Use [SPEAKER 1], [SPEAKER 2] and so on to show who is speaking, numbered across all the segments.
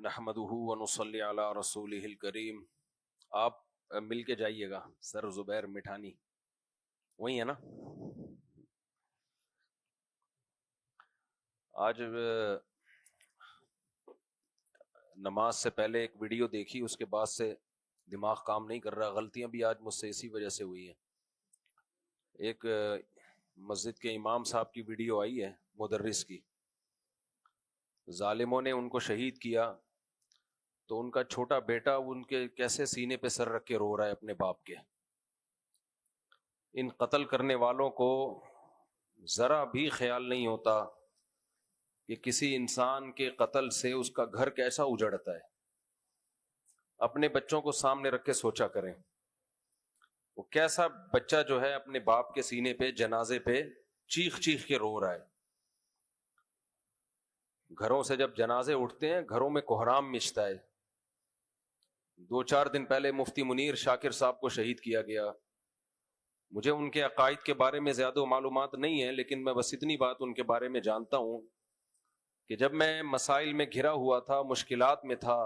[SPEAKER 1] نحمدہ ونصلی علی رسولہ الکریم. آپ مل کے جائیے گا سر زبیر مٹھانی، وہی ہے نا؟ آج نماز سے پہلے ایک ویڈیو دیکھی، اس کے بعد سے دماغ کام نہیں کر رہا. غلطیاں بھی آج مجھ سے اسی وجہ سے ہوئی ہیں. ایک مسجد کے امام صاحب کی ویڈیو آئی ہے مدرس کی. ظالموں نے ان کو شہید کیا تو ان کا چھوٹا بیٹا ان کے کیسے سینے پہ سر رکھ کے رو رہا ہے اپنے باپ کے. ان قتل کرنے والوں کو ذرا بھی خیال نہیں ہوتا کہ کسی انسان کے قتل سے اس کا گھر کیسا اجڑتا ہے. اپنے بچوں کو سامنے رکھ کے سوچا کریں، وہ کیسا بچہ جو ہے اپنے باپ کے سینے پہ جنازے پہ چیخ چیخ کے رو رہا ہے. گھروں سے جب جنازے اٹھتے ہیں گھروں میں کوہرام مچتا ہے. 2-4 دن پہلے مفتی منیر شاکر صاحب کو شہید کیا گیا. مجھے ان کے عقائد کے بارے میں زیادہ معلومات نہیں ہے، لیکن میں بس اتنی بات ان کے بارے میں جانتا ہوں کہ جب میں مسائل میں گھرا ہوا تھا، مشکلات میں تھا،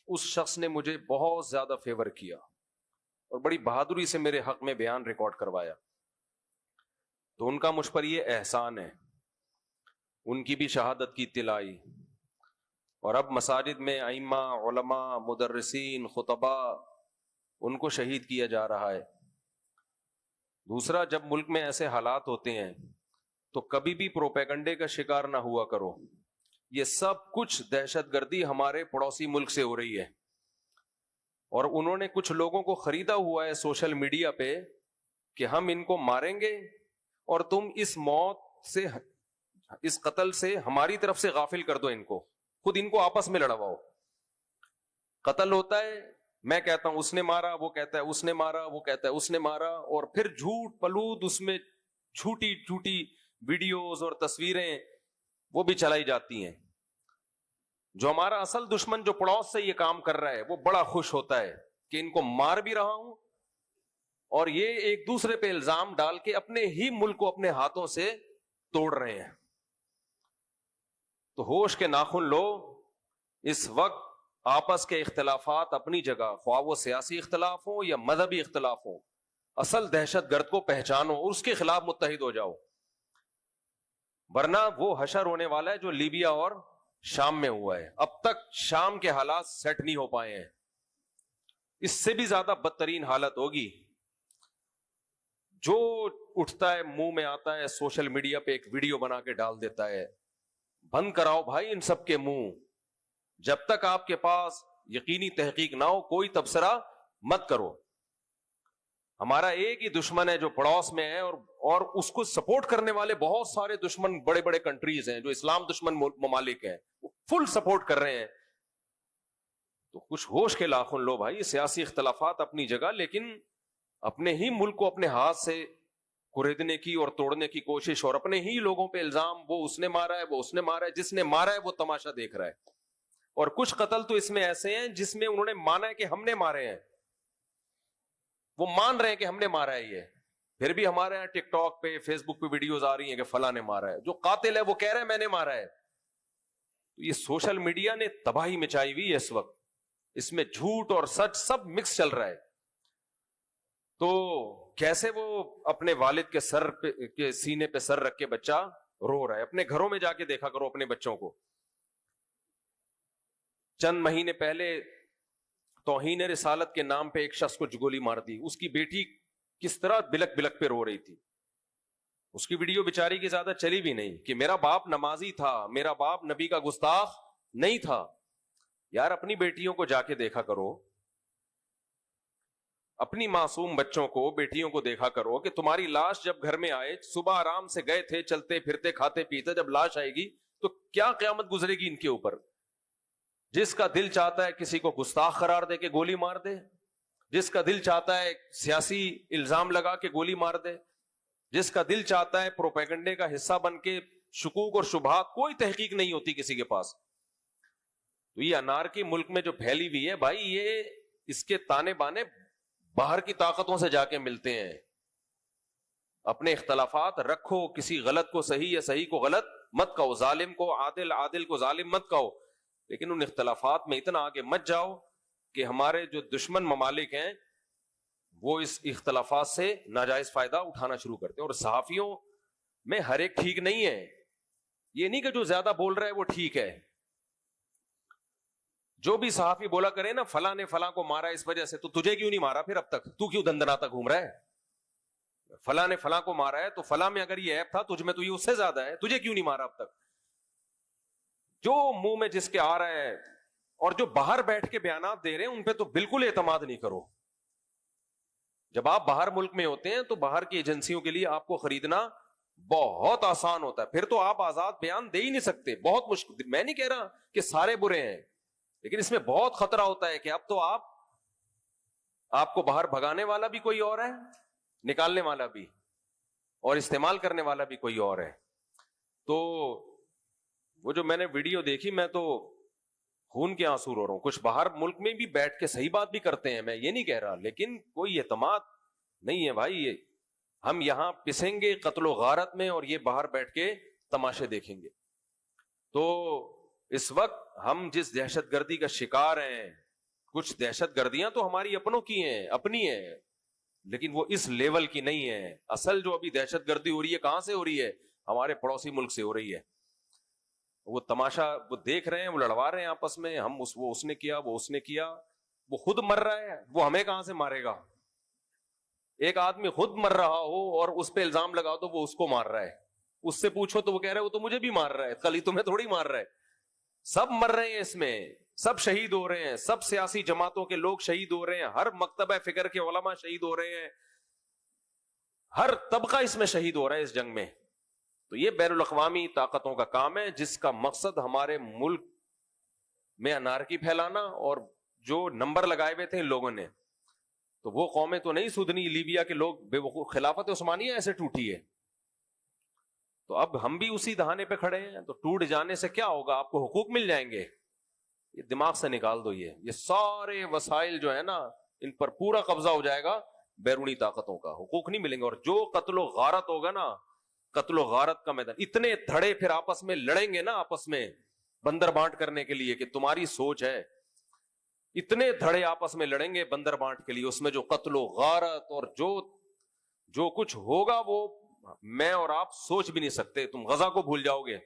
[SPEAKER 1] اس شخص نے مجھے بہت زیادہ فیور کیا اور بڑی بہادری سے میرے حق میں بیان ریکارڈ کروایا. تو ان کا مجھ پر یہ احسان ہے. ان کی بھی شہادت کی اطلاع آئی، اور اب مساجد میں ائمہ، علماء، مدرسین، خطباء، ان کو شہید کیا جا رہا ہے. دوسرا، جب ملک میں ایسے حالات ہوتے ہیں تو کبھی بھی پروپیگنڈے کا شکار نہ ہوا کرو. یہ سب کچھ دہشت گردی ہمارے پڑوسی ملک سے ہو رہی ہے، اور انہوں نے کچھ لوگوں کو خریدا ہوا ہے سوشل میڈیا پہ کہ ہم ان کو ماریں گے اور تم اس موت سے، اس قتل سے ہماری طرف سے غافل کر دو. ان کو خود ان کو آپس میں لڑواؤ. قتل ہوتا ہے، میں کہتا ہوں اس نے مارا، وہ کہتا ہے اس نے مارا، وہ کہتا ہے اس نے مارا، اور پھر جھوٹ پلود اس میں جھوٹی جھوٹی ویڈیوز اور تصویریں وہ بھی چلائی جاتی ہیں. جو ہمارا اصل دشمن جو پڑوس سے یہ کام کر رہا ہے وہ بڑا خوش ہوتا ہے کہ ان کو مار بھی رہا ہوں، اور یہ ایک دوسرے پہ الزام ڈال کے اپنے ہی ملک کو اپنے ہاتھوں سے توڑ رہے ہیں. تو ہوش کے ناخن لو. اس وقت آپس کے اختلافات اپنی جگہ، خواہ وہ سیاسی اختلاف ہو یا مذہبی اختلاف ہو، اصل دہشت گرد کو پہچانو اور اس کے خلاف متحد ہو جاؤ، ورنہ وہ حشر ہونے والا ہے جو لیبیا اور شام میں ہوا ہے. اب تک شام کے حالات سیٹ نہیں ہو پائے ہیں، اس سے بھی زیادہ بدترین حالت ہوگی. جو اٹھتا ہے منہ میں آتا ہے سوشل میڈیا پہ ایک ویڈیو بنا کے ڈال دیتا ہے. بند کراؤ بھائی ان سب کے منہ. جب تک آپ کے پاس یقینی تحقیق نہ ہو کوئی تبصرہ مت کرو. ہمارا ایک ہی دشمن ہے جو پڑوس میں ہے، اور اس کو سپورٹ کرنے والے بہت سارے دشمن بڑے بڑے کنٹریز ہیں جو اسلام دشمن ممالک ہیں، وہ فل سپورٹ کر رہے ہیں. تو کچھ ہوش کے ناخن لو بھائی. سیاسی اختلافات اپنی جگہ، لیکن اپنے ہی ملک کو اپنے ہاتھ سے کریدنے کی اور توڑنے کی کوشش، اور اپنے ہی لوگوں پہ الزام، وہ اس نے مارا ہے، وہ اس نے مارا ہے، جس نے مارا ہے وہ تماشا دیکھ رہا ہے. اور کچھ قتل تو اس میں ایسے ہیں جس میں انہوں نے مانا ہے کہ ہم نے مارے ہیں، وہ مان رہے ہیں کہ ہم نے مارا ہے. یہ پھر بھی ہمارے یہاں ٹک ٹاک پہ، فیس بک پہ ویڈیوز آ رہی ہیں کہ فلاں نے مارا ہے. جو قاتل ہے وہ کہہ رہے ہیں میں نے مارا ہے. تو یہ سوشل میڈیا نے تباہی مچائی ہوئی ہے اس وقت. اس میں جھوٹ اور سچ سب مکس چل رہا ہے. تو کیسے وہ اپنے والد کے سر پہ، کے سینے پہ سر رکھ کے بچہ رو رہا ہے. اپنے گھروں میں جا کے دیکھا کرو اپنے بچوں کو. چند مہینے پہلے توہین رسالت کے نام پہ ایک شخص کو گولی مار دی. اس کی بیٹی کس طرح بلک بلک پہ رو رہی تھی. اس کی ویڈیو بیچاری کی زیادہ چلی بھی نہیں کہ میرا باپ نمازی تھا، میرا باپ نبی کا گستاخ نہیں تھا. یار اپنی بیٹیوں کو جا کے دیکھا کرو، اپنی معصوم بچوں کو، بیٹیوں کو دیکھا کرو کہ تمہاری لاش جب گھر میں آئے، صبح آرام سے گئے تھے، چلتے پھرتے کھاتے پیتے، جب لاش آئے گی تو کیا قیامت گزرے گی ان کے اوپر. جس کا دل چاہتا ہے کسی کو گستاخ قرار دے کے گولی مار دے، جس کا دل چاہتا ہے سیاسی الزام لگا کے گولی مار دے، جس کا دل چاہتا ہے پروپیگنڈے کا حصہ بن کے شکوک اور شبہات، کوئی تحقیق نہیں ہوتی کسی کے پاس. تو یہ انارکی ملک میں جو پھیلی ہوئی ہے بھائی، یہ اس کے تانے بانے باہر کی طاقتوں سے جا کے ملتے ہیں. اپنے اختلافات رکھو، کسی غلط کو صحیح یا صحیح کو غلط مت کہو، ظالم کو عادل، عادل کو ظالم مت کہو. لیکن ان اختلافات میں اتنا آگے مت جاؤ کہ ہمارے جو دشمن ممالک ہیں وہ اس اختلافات سے ناجائز فائدہ اٹھانا شروع کرتے ہیں. اور صحافیوں میں ہر ایک ٹھیک نہیں ہے. یہ نہیں کہ جو زیادہ بول رہا ہے وہ ٹھیک ہے. جو بھی صحافی بولا کرے نا فلاں نے فلاں کو مارا اس وجہ سے, تو تجھے کیوں نہیں مارا پھر اب تک؟ تو کیوں دندناتا گھوم رہا ہے؟ فلاں نے فلاں کو مارا ہے تو فلاں میں اگر یہ عیب تھا تجھ میں تو یہ اس سے زیادہ ہے, تجھے کیوں نہیں مارا اب تک؟ جو منہ میں جس کے آ رہا ہے اور جو باہر بیٹھ کے بیانات دے رہے ہیں ان پہ تو بالکل اعتماد نہیں کرو. جب آپ باہر ملک میں ہوتے ہیں تو باہر کی ایجنسیوں کے لیے آپ کو خریدنا بہت آسان ہوتا ہے, پھر تو آپ آزاد بیان دے ہی نہیں سکتے. بہت مشکل. میں نہیں کہہ رہا کہ سارے برے ہیں, لیکن اس میں بہت خطرہ ہوتا ہے کہ اب تو آپ کو باہر بھگانے والا بھی کوئی اور ہے, نکالنے والا بھی, اور استعمال کرنے والا بھی کوئی اور ہے. تو وہ جو میں نے ویڈیو دیکھی میں تو خون کے آنسو رو رہا ہوں. کچھ باہر ملک میں بھی بیٹھ کے صحیح بات بھی کرتے ہیں, میں یہ نہیں کہہ رہا, لیکن کوئی اعتماد نہیں ہے بھائی. یہ ہم یہاں پسیں گے قتل و غارت میں اور یہ باہر بیٹھ کے تماشے دیکھیں گے. تو اس وقت ہم جس دہشت گردی کا شکار ہیں, کچھ دہشت گردیاں تو ہماری اپنوں کی ہیں, اپنی ہیں, لیکن وہ اس لیول کی نہیں ہے. اصل جو ابھی دہشت گردی ہو رہی ہے کہاں سے ہو رہی ہے؟ ہمارے پڑوسی ملک سے ہو رہی ہے. وہ تماشا وہ دیکھ رہے ہیں, وہ لڑوا رہے ہیں آپس میں, ہم وہ اس نے کیا, وہ اس نے کیا. وہ خود مر رہا ہے, وہ ہمیں کہاں سے مارے گا؟ ایک آدمی خود مر رہا ہو اور اس پہ الزام لگاؤ تو وہ اس کو مار رہا ہے. اس سے پوچھو تو وہ کہہ رہا ہے وہ تو مجھے بھی مار رہا ہے, کل ہی تمہیں تھوڑی مار رہا ہے. سب مر رہے ہیں اس میں, سب شہید ہو رہے ہیں, سب سیاسی جماعتوں کے لوگ شہید ہو رہے ہیں, ہر مکتبہ فکر کے علماء شہید ہو رہے ہیں, ہر طبقہ اس میں شہید ہو رہا ہے اس جنگ میں. تو یہ بین الاقوامی طاقتوں کا کام ہے جس کا مقصد ہمارے ملک میں انارکی پھیلانا, اور جو نمبر لگائے ہوئے تھے ان لوگوں نے, تو وہ قومیں تو نہیں سدھنی. لیبیا کے لوگ بے وقوف, خلافت عثمانیہ ایسے ٹوٹی ہے, تو اب ہم بھی اسی دہانے پہ کھڑے ہیں. تو ٹوٹ جانے سے کیا ہوگا؟ آپ کو حقوق مل جائیں گے. یہ دماغ سے نکال دو. یہ سارے وسائل جو ہے نا ان پر پورا قبضہ ہو جائے گا بیرونی طاقتوں کا, حقوق نہیں ملیں گے. اور جو قتل و غارت ہوگا نا, قتل و غارت کا میدان, اتنے دھڑے پھر آپس میں لڑیں گے نا, آپس میں بندر بانٹ کرنے کے لیے کہ تمہاری سوچ ہے, اتنے دھڑے آپس میں لڑیں گے بندر بانٹ کے لیے. اس میں جو قتل و غارت اور جو کچھ ہوگا وہ میں اور آپ سوچ بھی نہیں سکتے. تم غزہ کو بھول جاؤ گے.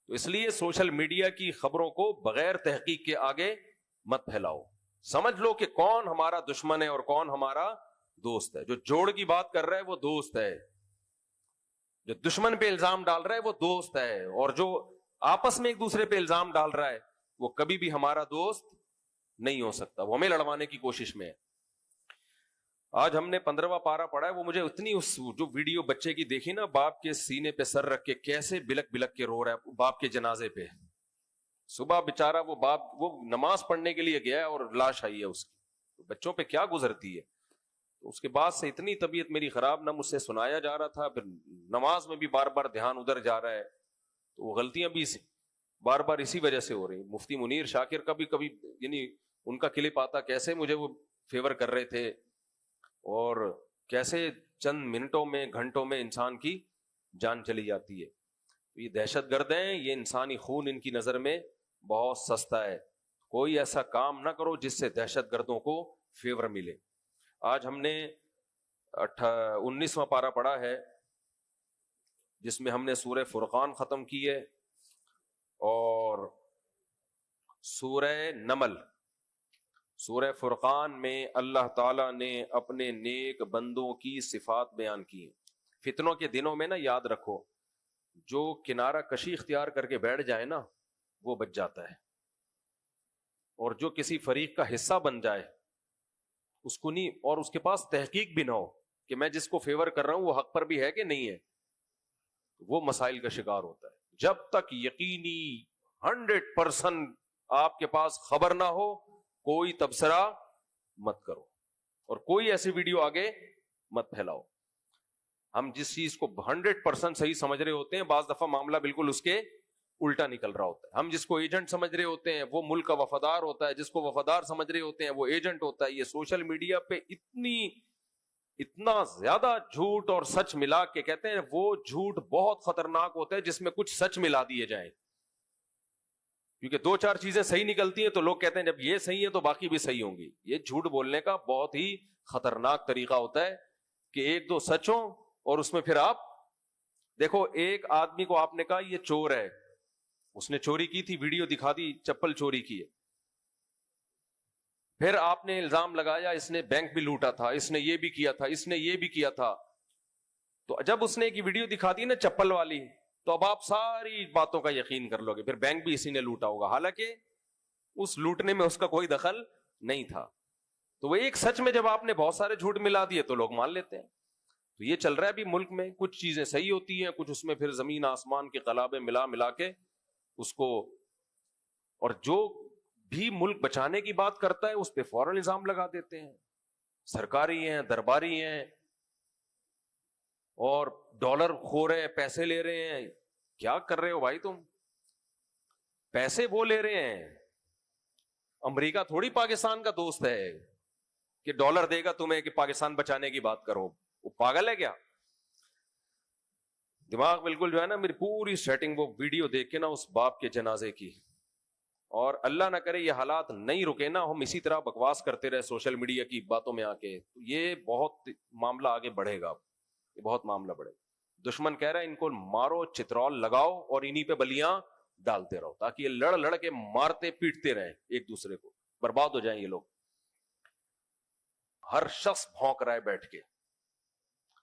[SPEAKER 1] تو اس لیے سوشل میڈیا کی خبروں کو بغیر تحقیق کے آگے مت پھیلاؤ. سمجھ لو کہ کون ہمارا دشمن ہے اور کون ہمارا دوست ہے. جو جوڑ کی بات کر رہا ہے وہ دوست ہے, جو دشمن پہ الزام ڈال رہا ہے وہ دوست ہے, اور جو آپس میں ایک دوسرے پہ الزام ڈال رہا ہے وہ کبھی بھی ہمارا دوست نہیں ہو سکتا. وہ ہمیں لڑوانے کی کوشش میں ہے. آج ہم نے 15واں پارہ پڑھا ہے, وہ مجھے اتنی اس جو ویڈیو بچے کی دیکھی نا, باپ کے سینے پہ سر رکھ کے کیسے بلک بلک کے رو رہا ہے باپ کے جنازے پہ. صبح بیچارہ وہ باپ وہ نماز پڑھنے کے لیے گیا ہے اور لاش آئی ہے اس کی. بچوں پہ کیا گزرتی ہے. اس کے بعد سے اتنی طبیعت میری خراب, نہ مجھ سے سنایا جا رہا تھا, پھر نماز میں بھی بار بار دھیان ادھر جا رہا ہے. تو وہ غلطیاں بھی بار بار اسی وجہ سے ہو رہی. مفتی منیر شاکر کا بھی کبھی یعنی ان کا کلپ آتا کیسے مجھے وہ فیور کر رہے تھے, اور کیسے چند منٹوں میں گھنٹوں میں انسان کی جان چلی جاتی ہے. یہ دہشت گرد ہیں, یہ انسانی خون ان کی نظر میں بہت سستا ہے. کوئی ایسا کام نہ کرو جس سے دہشت گردوں کو فیور ملے. آج ہم نے 19واں پارہ پڑھا ہے جس میں ہم نے سورہ فرقان ختم کی ہے اور سورہ نمل. سورہ فرقان میں اللہ تعالیٰ نے اپنے نیک بندوں کی صفات بیان کی ہیں. فتنوں کے دنوں میں نا یاد رکھو, جو کنارہ کشی اختیار کر کے بیٹھ جائے نا وہ بچ جاتا ہے, اور جو کسی فریق کا حصہ بن جائے اس کو نہیں, اور اس کے پاس تحقیق بھی نہ ہو کہ میں جس کو فیور کر رہا ہوں وہ حق پر بھی ہے کہ نہیں ہے, وہ مسائل کا شکار ہوتا ہے. جب تک یقینی 100% آپ کے پاس خبر نہ ہو کوئی تبصرہ مت کرو, اور کوئی ایسی ویڈیو آگے مت پھیلاؤ. ہم جس چیز کو 100% صحیح سمجھ رہے ہوتے ہیں بعض دفعہ معاملہ بالکل اس کے الٹا نکل رہا ہوتا ہے. ہم جس کو ایجنٹ سمجھ رہے ہوتے ہیں وہ ملک کا وفادار ہوتا ہے, جس کو وفادار سمجھ رہے ہوتے ہیں وہ ایجنٹ ہوتا ہے. یہ سوشل میڈیا پہ اتنا زیادہ جھوٹ اور سچ ملا کے کہتے ہیں, وہ جھوٹ بہت خطرناک ہوتا ہے جس میں کچھ سچ ملا دیے جائیں. کیونکہ دو چار چیزیں صحیح نکلتی ہیں تو لوگ کہتے ہیں جب یہ صحیح ہے تو باقی بھی صحیح ہوں گی. یہ جھوٹ بولنے کا بہت ہی خطرناک طریقہ ہوتا ہے کہ ایک دو سچ ہوں اور اس میں پھر آپ دیکھو. ایک آدمی کو آپ نے کہا یہ چور ہے, اس نے چوری کی تھی, ویڈیو دکھا دی چپل چوری کی ہے, پھر آپ نے الزام لگایا اس نے بینک بھی لوٹا تھا, اس نے یہ بھی کیا تھا, اس نے یہ بھی کیا تھا. تو جب اس نے ایک ویڈیو دکھا دی نا چپل والی, تو اب آپ ساری باتوں کا یقین کر لو گے پھر بینک بھی اسی نے لوٹا ہوگا, حالانکہ اس لوٹنے میں اس کا کوئی دخل نہیں تھا. تو وہ ایک سچ میں جب آپ نے بہت سارے جھوٹ ملا دیے تو لوگ مان لیتے ہیں. تو یہ چل رہا ہے ابھی ملک میں, کچھ چیزیں صحیح ہوتی ہیں, کچھ اس میں پھر زمین آسمان کے قلابے ملا کے اس کو, اور جو بھی ملک بچانے کی بات کرتا ہے اس پہ فوراً الزام لگا دیتے ہیں, سرکاری ہیں, درباری ہیں, اور ڈالر کھو رہے ہیں, پیسے لے رہے ہیں. کیا کر رہے ہو بھائی تم؟ پیسے وہ لے رہے ہیں, امریکہ تھوڑی پاکستان کا دوست ہے کہ ڈالر دے گا تمہیں کہ پاکستان بچانے کی بات کرو. وہ پاگل ہے کیا؟ دماغ بالکل جو ہے نا, میری پوری سیٹنگ وہ ویڈیو دیکھ کے نا اس باپ کے جنازے کی, اور اللہ نہ کرے یہ حالات نہیں رکے نا, ہم اسی طرح بکواس کرتے رہے سوشل میڈیا کی باتوں میں آ کے, تو یہ بہت معاملہ آگے بڑھے گا, یہ بہت معاملہ بڑھے گا. دشمن کہہ رہا ہے ان کو مارو, چترول لگاؤ اور انہی پہ بلیاں ڈالتے رہو تاکہ یہ لڑ لڑ کے مارتے پیٹتے رہیں ایک دوسرے کو, برباد ہو جائیں یہ لوگ. ہر شخص بھونک رہا ہے بیٹھ کے,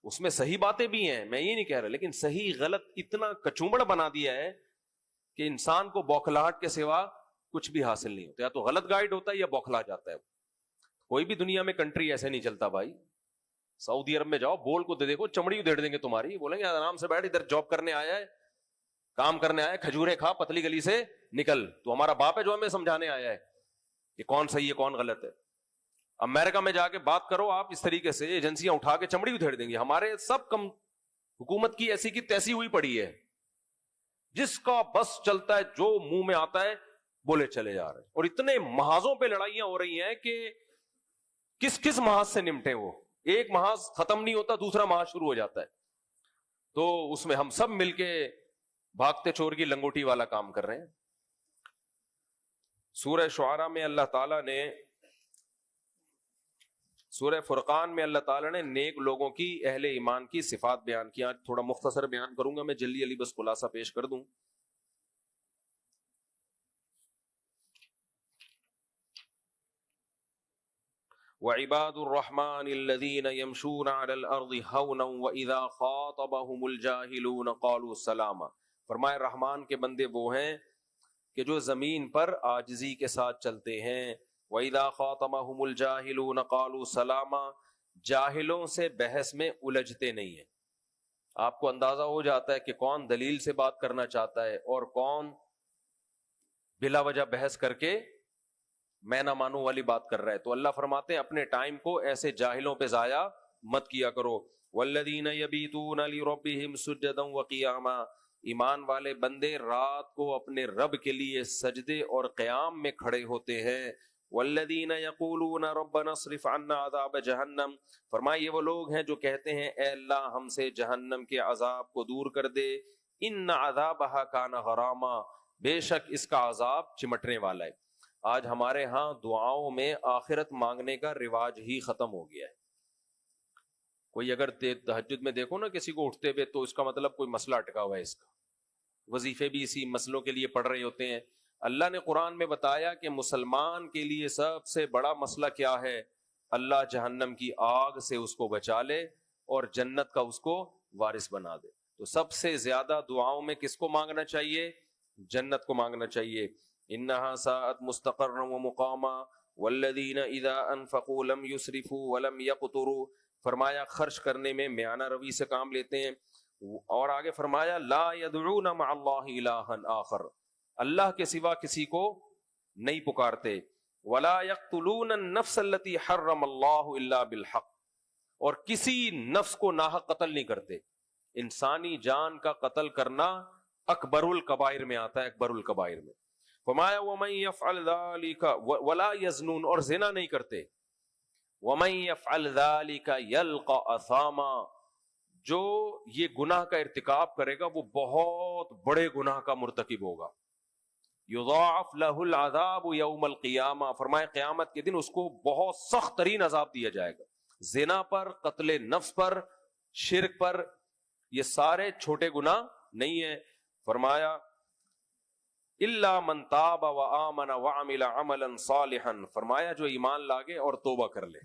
[SPEAKER 1] اس میں صحیح باتیں بھی ہیں, میں یہ نہیں کہہ رہا, لیکن صحیح غلط اتنا کچومڑ بنا دیا ہے کہ انسان کو بوکھلاہٹ کے سوا کچھ بھی حاصل نہیں ہوتا. یا تو غلط گائیڈ ہوتا ہے یا بوکھلا جاتا ہے. کوئی بھی دنیا میں کنٹری ایسے نہیں چلتا بھائی. سعودی عرب میں جاؤ, بول کو دے دیکھو, چمڑی ادھیڑ دیں گے تمہاری, بولیں گے آرام سے بیٹھ, ادھر جاب کرنے آیا ہے, کام کرنے آیا ہے, کھجورے کھا, پتلی گلی سے نکل, تو ہمارا باپ ہے جو ہمیں سمجھانے آیا ہے کہ کون صحیح ہے کون غلط ہے. امریکہ میں جا کے بات کرو آپ اس طریقے سے, ایجنسیاں اٹھا کے چمڑی ادھیڑ دیں گی. ہمارے سب کم حکومت کی ایسی کی تیسی ہوئی پڑی ہے, جس کا بس چلتا ہے جو منہ میں آتا ہے بولے چلے جا رہے ہیں. اور اتنے محاذوں پہ لڑائیاں ہو رہی ہیں کہ کس کس محاذ سے نمٹے وہ, ایک محاذ ختم نہیں ہوتا دوسرا محاذ شروع ہو جاتا ہے. تو اس میں ہم سب مل کے بھاگتے چور کی لنگوٹی والا کام کر رہے ہیں. سورہ شعراء میں اللہ تعالیٰ نے, سورہ فرقان میں اللہ تعالیٰ نے نیک لوگوں کی, اہل ایمان کی صفات بیان کی. آج تھوڑا مختصر بیان کروں گا میں, جلدی جلدی بس خلاصہ پیش کر دوں. وعباد الرحمن الذين يمشون على الارض هونا واذا خاطبهم الجاهلون قالوا سلاما. فرمائے رحمان کے بندے وہ ہیں کہ جو زمین پر عاجزی کے ساتھ چلتے ہیں. وَإِذَا خَاطَبَهُمُ الْجَاهِلُونَ قَالُوا سَلَامًا, جاہلوں سے بحث میں الجھتے نہیں ہیں. آپ کو اندازہ ہو جاتا ہے کہ کون دلیل سے بات کرنا چاہتا ہے اور کون بلا وجہ بحث کر کے میں نہ مانوں والی بات کر رہا ہے. تو اللہ فرماتے ہیں اپنے ٹائم کو ایسے جاہلوں پہ ضائع مت کیا کرو. وَالَّذِينَ يَبِيتُونَ لِرَبِّهِمْ سُجَّدًا وَقِيَامًا, ایمان والے بندے رات کو اپنے رب کے لیے سجدے اور قیام میں کھڑے ہوتے ہیں. والذین یقولون ربنا اصرف عنا عذاب جہنم, فرمائے یہ وہ لوگ ہیں جو کہتے ہیں اے اللہ ہم سے جہنم کے عذاب کو دور کر دے. ان عذابها کان غراما, بے شک اس کا عذاب چمٹنے والا ہے. آج ہمارے ہاں دعاؤں میں آخرت مانگنے کا رواج ہی ختم ہو گیا ہے. کوئی اگر تہجد میں دیکھو نا کسی کو اٹھتے ہوئے تو اس کا مطلب کوئی مسئلہ اٹکا ہوا ہے اس کا, وظیفے بھی اسی مسئلوں کے لیے پڑھ رہے ہوتے ہیں. اللہ نے قرآن میں بتایا کہ مسلمان کے لیے سب سے بڑا مسئلہ کیا ہے, اللہ جہنم کی آگ سے اس کو بچا لے اور جنت کا اس کو وارث بنا دے. تو سب سے زیادہ دعاؤں میں کس کو مانگنا چاہیے؟ جنت کو مانگنا چاہیے. انہا ساعت مستقرا ومقاما والذین اذا انفقوا لم یسرفوا ولم یقتروا, فرمایا خرچ کرنے میں میانہ روی سے کام لیتے ہیں. اور آگے فرمایا لا یدعون مع اللہ الہا آخر, اللہ کے سوا کسی کو نہیں پکارتے. ولا یقتلون النفس التي حرم اللہ الا بالحق, اور کسی نفس کو ناحق قتل نہیں کرتے. انسانی جان کا قتل کرنا اکبر الکبائر میں آتا ہے, اکبر الکبائر میں. فرمایا ومن يفعل ذلك ولا يزنون, اور زنا نہیں کرتے. ومن يفعل ذلك يلقى اثاما, جو یہ گناہ کا ارتکاب کرے گا وہ بہت بڑے گناہ کا مرتکب ہوگا. یضاعف لہ العذاب یوم القیامہ، فرمائے قیامت کے دن اس کو بہت سخت ترین عذاب دیا جائے گا. زنا پر، قتل نفس پر، شرک پر، یہ سارے چھوٹے گناہ نہیں ہیں. فرمایا الا من تاب وآمن وعمل عملا صالحا، فرمایا جو ایمان لاگے اور توبہ کر لے.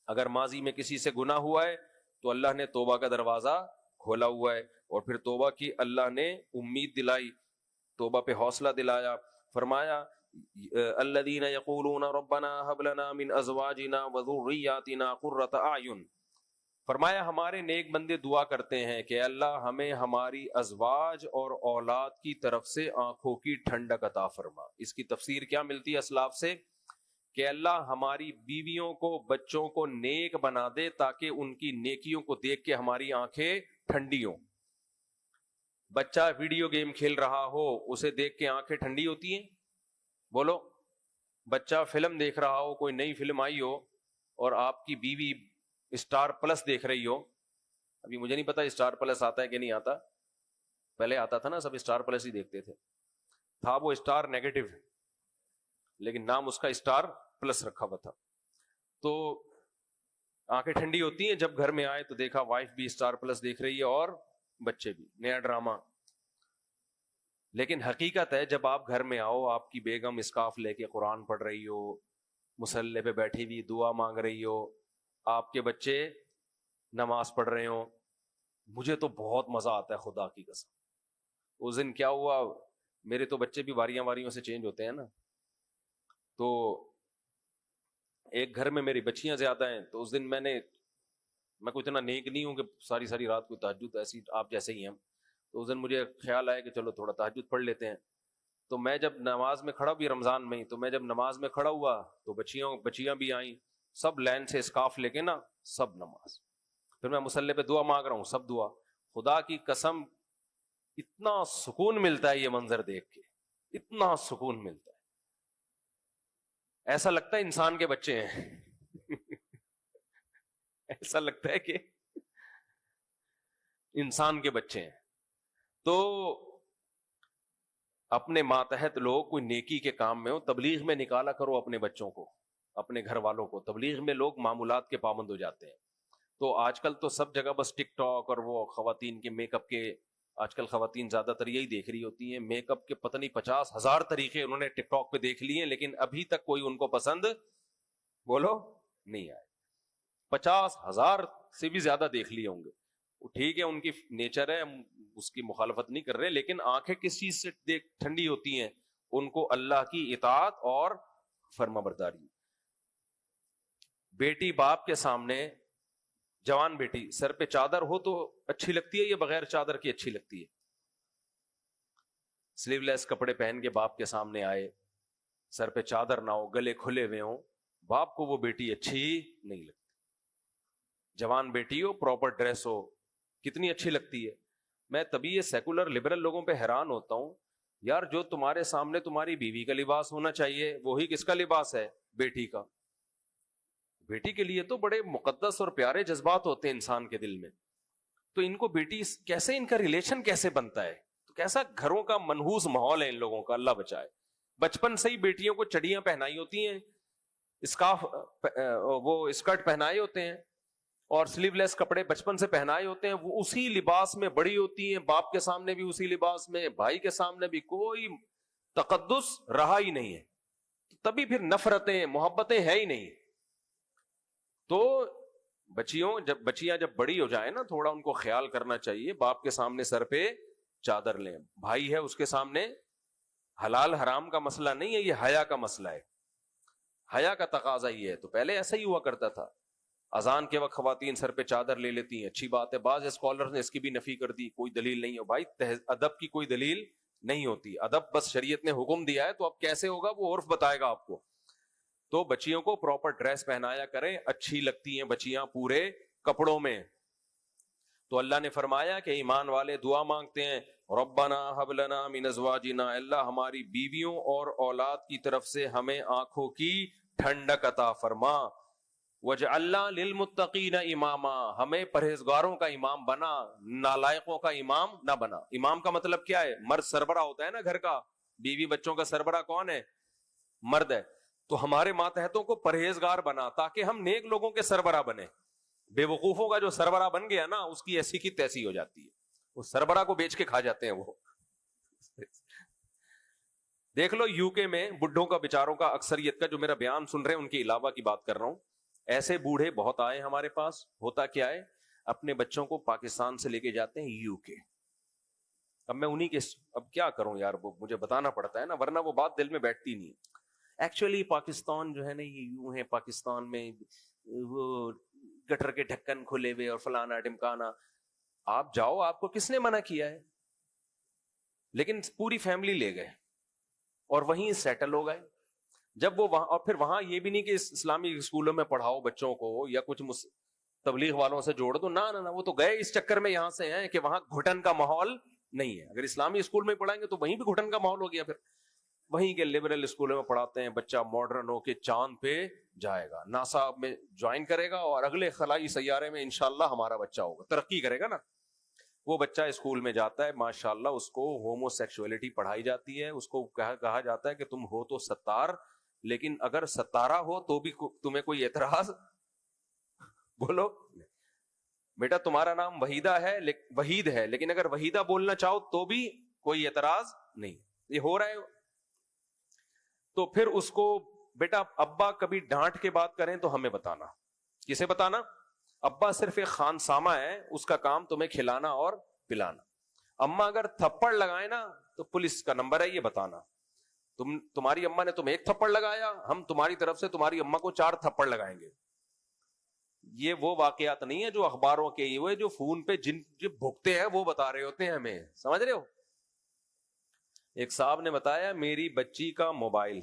[SPEAKER 1] اگر ماضی میں کسی سے گناہ ہوا ہے تو اللہ نے توبہ کا دروازہ کھولا ہوا ہے، اور پھر توبہ کی اللہ نے امید دلائی، توبہ پہ حوصلہ دلایا. فرمایا الذین یقولون ربنا هب لنا من ازواجنا وذریاتنا قرۃ اعین، فرمایا ہمارے نیک بندے دعا کرتے ہیں کہ اللہ ہمیں ہماری ازواج اور اولاد کی طرف سے آنکھوں کی ٹھنڈک عطا فرما. اس کی تفسیر کیا ملتی ہے اسلاف سے کہ اللہ ہماری بیویوں کو، بچوں کو نیک بنا دے تاکہ ان کی نیکیوں کو دیکھ کے ہماری آنکھیں ٹھنڈی ہوں. بچہ ویڈیو گیم کھیل رہا ہو، اسے دیکھ کے آنکھیں ٹھنڈی ہوتی ہیں؟ بولو. بچہ فلم دیکھ رہا ہو، کوئی نئی فلم آئی ہو اور آپ کی بیوی اسٹار پلس دیکھ رہی ہو، ابھی مجھے نہیں پتا اسٹار پلس آتا ہے کہ نہیں آتا، پہلے آتا تھا نا، سب اسٹار پلس ہی دیکھتے تھے. تھا وہ اسٹار نیگیٹو لیکن نام اس کا اسٹار پلس رکھا ہوا تھا. تو آنکھیں ٹھنڈی ہوتی ہیں جب گھر میں آئے تو دیکھا وائف بھی اسٹار پلس دیکھ رہی ہے اور بچے بھی، نیا ڈرامہ. لیکن حقیقت ہے جب آپ گھر میں آؤ، آپ کی بیگم اسکارف لے کے قرآن پڑھ رہی ہو، مصلی پہ بیٹھی ہوئی دعا مانگ رہی ہو، آپ کے بچے نماز پڑھ رہے ہوں، مجھے تو بہت مزہ آتا ہے خدا کی قسم. اس دن کیا ہوا، میرے تو بچے بھی واریوں سے چینج ہوتے ہیں نا، تو ایک گھر میں میری بچیاں زیادہ ہیں، تو اس دن میں کوئی اتنا نیک نہیں ہوں کہ ساری رات کو تہجد، ایسی آپ جیسے ہی ہیں. تو اس دن مجھے خیال آیا کہ چلو تھوڑا تہجد پڑھ لیتے ہیں. تو میں جب نماز میں کھڑا بھی رمضان میں ہی، تو میں جب نماز میں کھڑا ہوا تو بچیاں بھی آئیں، سب لائن سے اسکارف لے کے نا، سب نماز. پھر میں مصلی پہ دعا مانگ رہا ہوں، سب دعا. خدا کی قسم اتنا سکون ملتا ہے یہ منظر دیکھ کے، اتنا سکون ملتا ہے، ایسا لگتا ہے انسان کے بچے ہیں. ایسا لگتا ہے کہ انسان کے بچے ہیں. تو اپنے ماتحت لوگ کوئی نیکی کے کام میں ہو، تبلیغ میں نکالا کرو اپنے بچوں کو، اپنے گھر والوں کو. تبلیغ میں لوگ معمولات کے پابند ہو جاتے ہیں. تو آج کل تو سب جگہ بس ٹک ٹاک اور وہ خواتین کے میک اپ کے، آج کل خواتین زیادہ تر یہی دیکھ رہی ہوتی ہیں، میک اپ کے پتہ نہیں 50,000 طریقے انہوں نے ٹک ٹاک پہ دیکھ لیے، لیکن ابھی تک کوئی ان کو پسند بولو نہیں آئے. 50,000 سے بھی زیادہ دیکھ لیے ہوں گے. ٹھیک ہے ان کی نیچر ہے، ہم اس کی مخالفت نہیں کر رہے، لیکن آنکھیں کس چیز سے ٹھنڈی ہوتی ہیں؟ ان کو اللہ کی اطاعت اور فرما برداری. بیٹی باپ کے سامنے، جوان بیٹی سر پہ چادر ہو تو اچھی لگتی ہے یا بغیر چادر کی اچھی لگتی ہے؟ سلیو لیس کپڑے پہن کے باپ کے سامنے آئے، سر پہ چادر نہ ہو، گلے کھلے ہوئے ہوں، باپ کو وہ بیٹی اچھی نہیں لگتی. جوان بیٹی ہو، پراپر ڈریس ہو، کتنی اچھی لگتی ہے. میں تبھی یہ سیکولر لبرل لوگوں پہ حیران ہوتا ہوں، یار جو تمہارے سامنے تمہاری بیوی کا لباس ہونا چاہیے وہی کس کا لباس ہے؟ بیٹی کا. بیٹی کے لیے تو بڑے مقدس اور پیارے جذبات ہوتے ہیں انسان کے دل میں، تو ان کو بیٹی کیسے، ان کا ریلیشن کیسے بنتا ہے؟ تو کیسا گھروں کا منحوس ماحول ہے ان لوگوں کا، اللہ بچائے. بچپن سے ہی بیٹیوں کو چڑیاں پہنائی ہوتی ہیں، اسکارف، وہ اسکرٹ پہنائے ہوتے ہیں، اور سلیو لیس کپڑے بچپن سے پہنائے ہوتے ہیں، وہ اسی لباس میں بڑی ہوتی ہیں، باپ کے سامنے بھی اسی لباس میں، بھائی کے سامنے بھی. کوئی تقدس رہا ہی نہیں ہے، تبھی پھر نفرتیں محبتیں ہے ہی نہیں. تو بچیاں جب بڑی ہو جائیں نا، تھوڑا ان کو خیال کرنا چاہیے، باپ کے سامنے سر پہ چادر لیں. بھائی ہے اس کے سامنے حلال حرام کا مسئلہ نہیں ہے، یہ حیا کا مسئلہ ہے، حیا کا تقاضا ہی ہے. تو پہلے ایسا ہی ہوا کرتا تھا، اذان کے وقت خواتین سر پہ چادر لے لیتی ہیں، اچھی بات ہے. بعض اسکالرز نے اس کی بھی نفی کر دی، کوئی دلیل نہیں ہے. بھائی ادب کی کوئی دلیل نہیں ہوتی، ادب بس شریعت نے حکم دیا ہے، تو اب کیسے ہوگا وہ عرف بتائے گا آپ کو. تو بچیوں کو پراپر ڈریس پہنایا کریں، اچھی لگتی ہیں بچیاں پورے کپڑوں میں. تو اللہ نے فرمایا کہ ایمان والے دعا مانگتے ہیں، ربنا ہب لنا من ازواجنا، اللہ ہماری بیویوں اور اولاد کی طرف سے ہمیں آنکھوں کی ٹھنڈک عطا فرما، وجعلنا للمتقین اماما، ہمیں پرہیزگاروں کا امام بنا، نالائقوں کا امام نہ بنا. امام کا مطلب کیا ہے؟ مرد سربراہ ہوتا ہے نا گھر کا، بیوی بچوں کا سربراہ کون ہے؟ مرد ہے. تو ہمارے ماتحتوں کو پرہیزگار بنا تاکہ ہم نیک لوگوں کے سربراہ بنے. بے وقوفوں کا جو سربراہ بن گیا نا اس کی ایسی کی تیسی ہو جاتی ہے, وہ سربراہ کو بیچ کے کھا جاتے ہیں وہ. دیکھ لو یو کے میں بڈھوں کا بیچاروں کا اکثریت کا جو میرا بیان سن رہے ہیں ان کے علاوہ کی بات کر رہا ہوں, ایسے بوڑھے بہت آئے ہمارے پاس. ہوتا کیا ہے, اپنے بچوں کو پاکستان سے لے کے جاتے ہیں یو کے. اب میں انہی کے اب کیا کروں یار, وہ مجھے بتانا پڑتا ہے نا ورنہ وہ بات دل میں بیٹھتی نہیں. ایکچولی پاکستان جو ہے نا یہ یوں ہے, پاکستان میں وہ گٹر کے ڈھکن کھلے ہوئے اور فلانا ڈمکانا. آپ جاؤ, آپ کو کس نے منع کیا ہے؟ لیکن پوری فیملی لے گئے اور وہیں سیٹل ہو گئے. جب وہ وہاں, اور پھر وہاں یہ بھی نہیں کہ اسلامی اسکولوں میں پڑھاؤ بچوں کو یا کچھ تبلیغ والوں سے جوڑ دو, نہ وہ تو گئے اس چکر میں یہاں سے ہیں کہ وہاں گھٹن کا ماحول نہیں ہے. اگر اسلامی اسکول میں پڑھائیں گے تو وہیں بھی گھٹن کا ماحول ہو گیا. پھر وہیں کے لبرل اسکولوں میں پڑھاتے ہیں, بچہ ماڈرن ہو کے چاند پہ جائے گا, ناسا میں جوائن کرے گا اور اگلے خلائی سیارے میں انشاءاللہ ہمارا بچہ ہوگا, ترقی کرے گا نا. وہ بچہ اسکول میں جاتا ہے, ماشاءاللہ اس کو ہومو سیکسولیٹی پڑھائی جاتی ہے, اس کو کہا جاتا ہے کہ تم ہو تو ستار, لیکن اگر ستارہ ہو تو بھی تمہیں کوئی اعتراض بولو بیٹا, تمہارا نام وحیدہ ہے وحید ہے, لیکن اگر وحیدہ بولنا چاہو تو بھی کوئی اعتراض نہیں. یہ ہو رہا ہے. تو پھر اس کو بیٹا ابا کبھی ڈانٹ کے بات کریں تو ہمیں بتانا. کسے بتانا؟ ابا صرف ایک خانسامہ ہے, اس کا کام تمہیں کھلانا اور پلانا. اما اگر تھپڑ لگائے نا تو پولیس کا نمبر ہے, یہ بتانا. تمہاری اما نے تمہیں ایک تھپڑ لگایا, ہم تمہاری طرف سے تمہاری اما کو 4 تھپڑ لگائیں گے. یہ وہ واقعات نہیں ہے جو اخباروں کے, یہ جو فون پہ جن بھگتے ہیں وہ بتا رہے ہوتے ہیں ہمیں, سمجھ رہے ہو. ایک صاحب نے بتایا میری بچی کا موبائل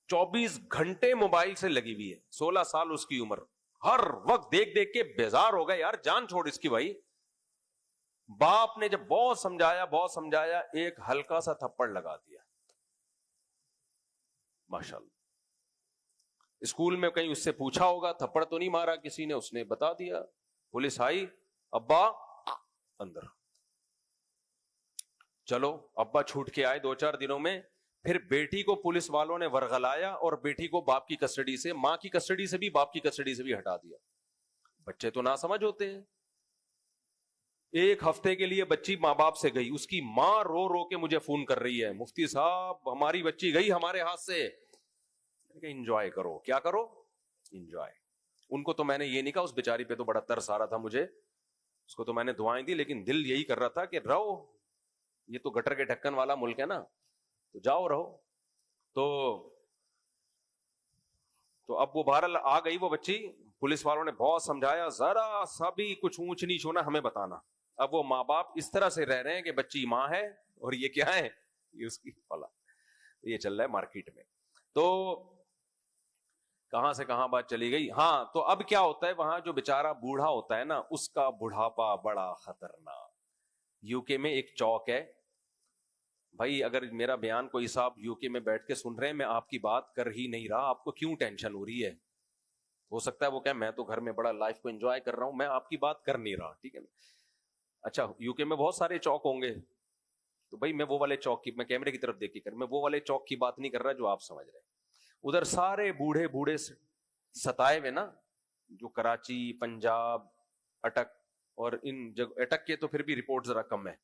[SPEAKER 1] 24 گھنٹے موبائل سے لگی ہوئی ہے, 16 سال اس کی عمر, ہر وقت دیکھ دیکھ کے بیزار ہو گئے, یار جان چھوڑ اس کی بھائی. باپ نے جب بہت سمجھایا ایک ہلکا سا تھپڑ لگا دیا. ماشاءاللہ اسکول میں کہیں اس سے پوچھا ہوگا, تھپڑ تو نہیں مارا کسی نے, اس نے بتا دیا. پولیس آئی, ابا اندر. چلو ابا چھوٹ کے آئے 2-4 دنوں میں. پھر بیٹی کو پولیس والوں نے ورغلایا اور بیٹی کو باپ کی کسٹڈی سے, ماں کی کسٹڈی سے بھی باپ کی کسٹڈی سے بھی ہٹا دیا. بچے تو ناسمجھ ہوتے ہیں. ایک ہفتے کے لیے بچی ماں باپ سے گئی, اس کی ماں رو رو کے مجھے فون کر رہی ہے, مفتی صاحب ہماری بچی گئی ہمارے ہاتھ سے. انجوائے کرو, کیا کرو, انجوائے. ان کو تو میں نے یہ نہیں کہا, اس بیچاری پہ تو بڑا ترس آ رہا تھا مجھے, اس کو تو میں نے دعائیں دی, لیکن دل یہی کر رہا تھا کہ رہو, یہ تو گٹر کے ڈھکن والا ملک ہے نا, تو جاؤ رہو. تو اب وہ بہرحال آ گئی وہ بچی, پولیس والوں نے بہت سمجھایا, ذرا سا بھی کچھ اونچ نیچ ہونا ہمیں بتانا. اب وہ ماں باپ اس طرح سے رہ رہے ہیں کہ بچی ماں ہے اور یہ کیا ہے, یہ اس کی فلا. یہ چل رہا ہے مارکیٹ میں. تو کہاں سے کہاں بات چلی گئی. ہاں, تو اب کیا ہوتا ہے, وہاں جو بیچارہ بوڑھا ہوتا ہے نا, اس کا بڑھاپا بڑا خطرناک. یو کے میں ایک چوک ہے بھائی, اگر میرا بیان کوئی صاحب یو کے میں بیٹھ کے سن رہے ہیں, میں آپ کی بات کر ہی نہیں رہا, آپ کو کیوں ٹینشن ہو رہی ہے؟ ہو سکتا ہے وہ کہ میں تو گھر میں بڑا لائف کو انجوائے کر رہا ہوں, میں آپ کی بات کر نہیں رہا, ٹھیک ہے نا. اچھا, یو کے میں بہت سارے چوک ہوں گے, تو بھائی میں وہ والے چوک کی, میں کیمرے کی طرف دیکھ کے میں وہ والے چوک کی بات نہیں کر رہا جو آپ سمجھ رہے ہیں. ادھر سارے بوڑھے ستائے ہوئے نا, جو کراچی, پنجاب, اٹک, اور ان جگہ اٹک کے تو پھر بھی رپورٹ ذرا کم ہے,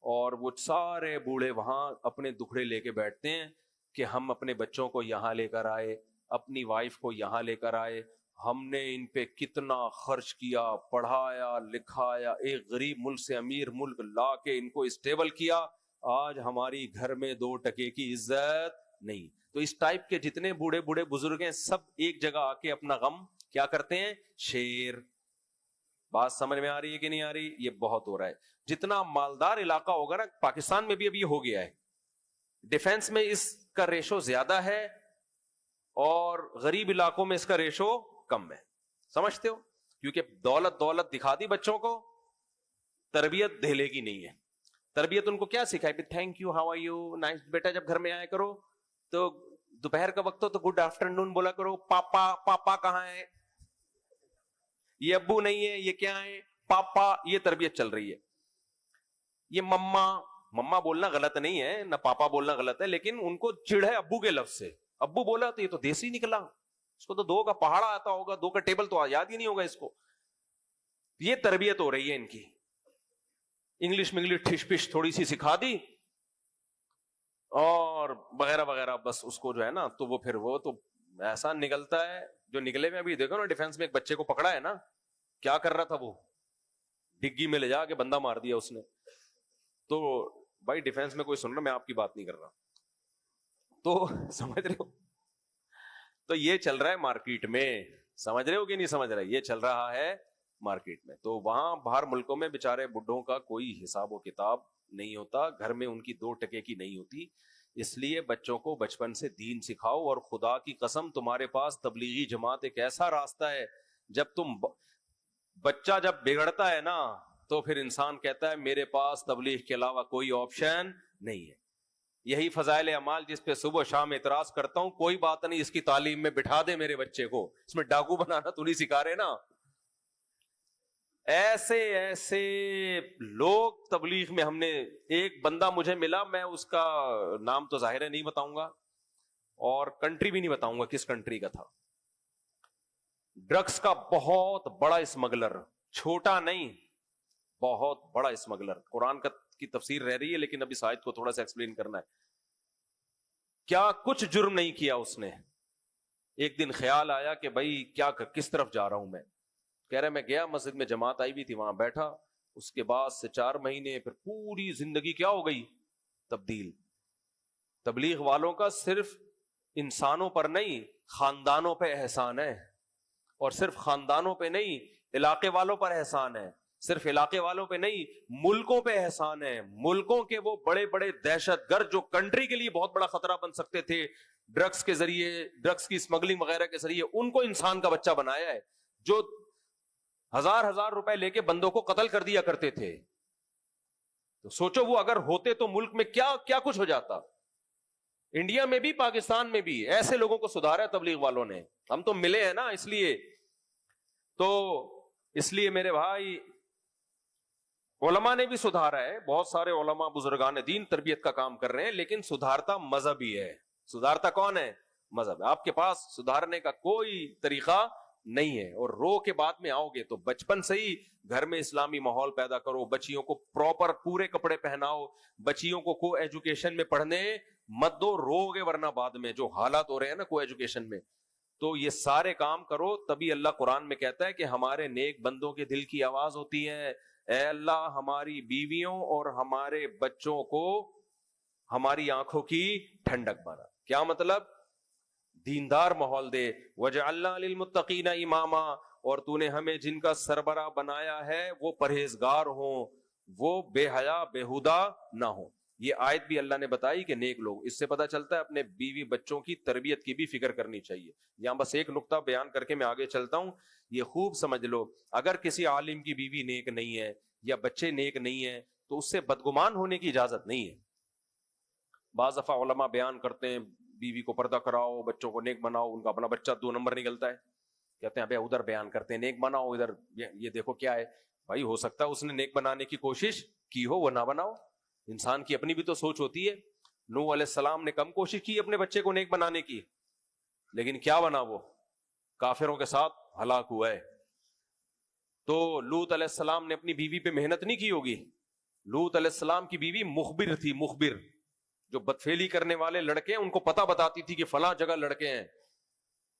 [SPEAKER 1] اور وہ سارے بوڑھے وہاں اپنے دکھڑے لے کے بیٹھتے ہیں کہ ہم اپنے بچوں کو یہاں لے کر آئے, اپنی وائف کو یہاں لے کر آئے, ہم نے ان پہ کتنا خرچ کیا, پڑھایا لکھایا, ایک غریب ملک سے امیر ملک لا کے ان کو اسٹیبل کیا, آج ہماری گھر میں 2 ٹکے کی عزت نہیں. تو اس ٹائپ کے جتنے بوڑھے بزرگ ہیں, سب ایک جگہ آ کے اپنا غم کیا کرتے ہیں, شیر. بات سمجھ میں آ رہی ہے کہ نہیں آ رہی؟ یہ بہت ہو رہا ہے. جتنا مالدار علاقہ ہوگا نا, پاکستان میں بھی اب یہ ہو گیا ہے, ڈیفنس میں اس کا ریشو زیادہ ہے اور غریب علاقوں میں اس کا ریشو کم ہے. سمجھتے ہو؟ کیونکہ دولت دکھا دی بچوں کو, تربیت دہلے کی نہیں ہے. تربیت ان کو کیا سکھائے, thank you, how are you, nice. بیٹا جب گھر میں آیا کرو تو دوپہر کا وقت ہو تو گڈ آفٹر نون بولا کرو. پاپا کہاں ہے, یہ ابو نہیں ہے, یہ کیا ہے, پاپا. یہ تربیت چل رہی ہے. یہ مما مما بولنا غلط نہیں ہے، نہ پاپا بولنا غلط ہے، لیکن ان کو چڑ ہے ابو کے لفظ سے. ابو بولا تو یہ تو دیسی نکلا، اس کو تو 2 کا پہاڑا آتا ہوگا، 2 کا ٹیبل تو یاد ہی نہیں ہوگا اس کو. یہ تربیت ہو رہی ہے ان کی. انگلش میں ٹھش پش تھوڑی سی سکھا دی اور وغیرہ وغیرہ، بس اس کو جو ہے نا تو وہ پھر وہ تو ایسا نکلتا ہے جو نکلے میں. ابھی دیکھو نا ڈیفینس میں ایک بچے کو پکڑا ہے نا، کیا کر رہا تھا وہ، ڈگی میں لے جا کے بندہ مار دیا اس نے. تو بھائی ڈیفینس میں کوئی سن رہا، میں آپ کی بات نہیں کر رہا. تو سمجھ رہے ہو، تو یہ چل رہا ہے مارکیٹ میں. سمجھ رہے ہو کہ نہیں سمجھ رہے؟ یہ چل رہا ہے مارکیٹ میں. تو وہاں باہر ملکوں میں بےچارے بڈھوں کا کوئی حساب و کتاب نہیں ہوتا، گھر میں ان کی 2 ٹکے کی نہیں ہوتی. اس لیے بچوں کو بچپن سے دین سکھاؤ. اور خدا کی قسم تمہارے پاس تبلیغی جماعت ایک ایسا راستہ ہے، جب تم بچہ جب بگڑتا ہے نا تو پھر انسان کہتا ہے میرے پاس تبلیغ کے علاوہ کوئی آپشن نہیں ہے. یہی فضائل اعمال جس پہ صبح شام اعتراض کرتا ہوں، کوئی بات نہیں، اس کی تعلیم میں بٹھا دے میرے بچے کو، اس میں ڈاکو بنانا تو نہیں سکھا رہے نا. ایسے ایسے لوگ تبلیغ میں، ہم نے ایک بندہ مجھے ملا، میں اس کا نام تو ظاہر ہے نہیں بتاؤں گا اور کنٹری بھی نہیں بتاؤں گا کس کنٹری کا تھا. ڈرگس کا بہت بڑا اسمگلر، چھوٹا نہیں بہت بڑا اسمگلر. قرآن کی تفسیر رہ رہی ہے لیکن ابھی اس آیت کو تھوڑا سا ایکسپلین کرنا ہے. کیا کچھ جرم نہیں کیا اس نے. ایک دن خیال آیا کہ بھائی کیا کس طرف جا رہا ہوں میں. کہہ رہے میں گیا مسجد میں، جماعت آئی بھی تھی، وہاں بیٹھا. اس کے بعد سے 4 مہینے پھر پوری زندگی کیا ہو گئی، تبدیل. تبلیغ والوں کا صرف انسانوں پر نہیں خاندانوں پہ احسان ہے، اور صرف خاندانوں پہ نہیں علاقے والوں پر احسان ہے، صرف علاقے والوں پہ نہیں ملکوں پہ احسان ہے. ملکوں کے وہ بڑے بڑے دہشت گرد جو کنٹری کے لیے بہت بڑا خطرہ بن سکتے تھے ڈرگس کے ذریعے، ڈرگس کی اسمگلنگ وغیرہ کے ذریعے، ان کو انسان کا بچہ بنایا ہے جو 1000 روپے لے کے بندوں کو قتل کر دیا کرتے تھے. تو سوچو وہ اگر ہوتے تو ملک میں کیا کیا کچھ ہو جاتا. انڈیا میں بھی پاکستان میں بھی ایسے لوگوں کو سدھارا تبلیغ والوں نے. ہم تو ملے ہیں نا، اس لیے میرے بھائی علماء نے بھی سدھارا ہے. بہت سارے علماء بزرگان دین تربیت کا کام کر رہے ہیں، لیکن سدھارتا مذہب ہی ہے. سدھارتا کون ہے؟ مذہب ہے. آپ کے پاس سدھارنے کا کوئی طریقہ نہیں ہے. اور رو کے بعد میں آؤ گے تو بچپن سے ہی گھر میں اسلامی ماحول پیدا کرو، بچیوں کو پراپر پورے کپڑے پہناؤ، بچیوں کو ایجوکیشن میں پڑھنے مت دو. رو گے ورنہ بعد میں جو حالات ہو رہے ہیں نا کو ایجوکیشن میں. تو یہ سارے کام کرو، تبھی اللہ قرآن میں کہتا ہے کہ ہمارے نیک بندوں کے دل کی آواز ہوتی ہے، اے اللہ ہماری بیویوں اور ہمارے بچوں کو ہماری آنکھوں کی ٹھنڈک بنا. کیا مطلب؟ دیندار ماحول دے. وجعلنا للمتقین اماما، اور تو نے ہمیں جن کا سربراہ بنایا ہے وہ پرہیزگار ہوں، وہ بے حیا بےہودہ نہ ہوں. یہ آیت بھی اللہ نے بتائی کہ نیک لوگ. اس سے پتہ چلتا ہے اپنے بیوی بچوں کی تربیت کی بھی فکر کرنی چاہیے. یہاں بس ایک نقطہ بیان کر کے میں آگے چلتا ہوں. یہ خوب سمجھ لو، اگر کسی عالم کی بیوی نیک نہیں ہے یا بچے نیک نہیں ہیں تو اس سے بدگمان ہونے کی اجازت نہیں ہے. بعض دفعہ علماء بیان کرتے ہیں بیوی کو پردہ کراؤ، بچوں کو نیک بناؤ، ان کا اپنا بچہ 2 نمبر نکلتا ہے. کہتے ہیں ابے ادھر بیان کرتے ہیں نیک بناؤ، ادھر یہ دیکھو کیا ہے. بھائی ہو سکتا ہے اس نے نیک بنانے کی کوشش کی ہو، وہ نہ بناؤ. انسان کی اپنی بھی تو سوچ ہوتی ہے. نوح علیہ السلام نے کم کوشش کی اپنے بچے کو نیک بنانے کی، لیکن کیا بنا؟ وہ کافروں کے ساتھ ہلاک ہوا ہے. تو لوط علیہ السلام نے اپنی بیوی پہ محنت نہیں کی ہوگی. لوط علیہ السلام کی بیوی مخبر تھی. مخبر جو بدفعلی کرنے والے لڑکے ہیں ان کو پتہ بتاتی تھی کہ فلاں جگہ لڑکے ہیں.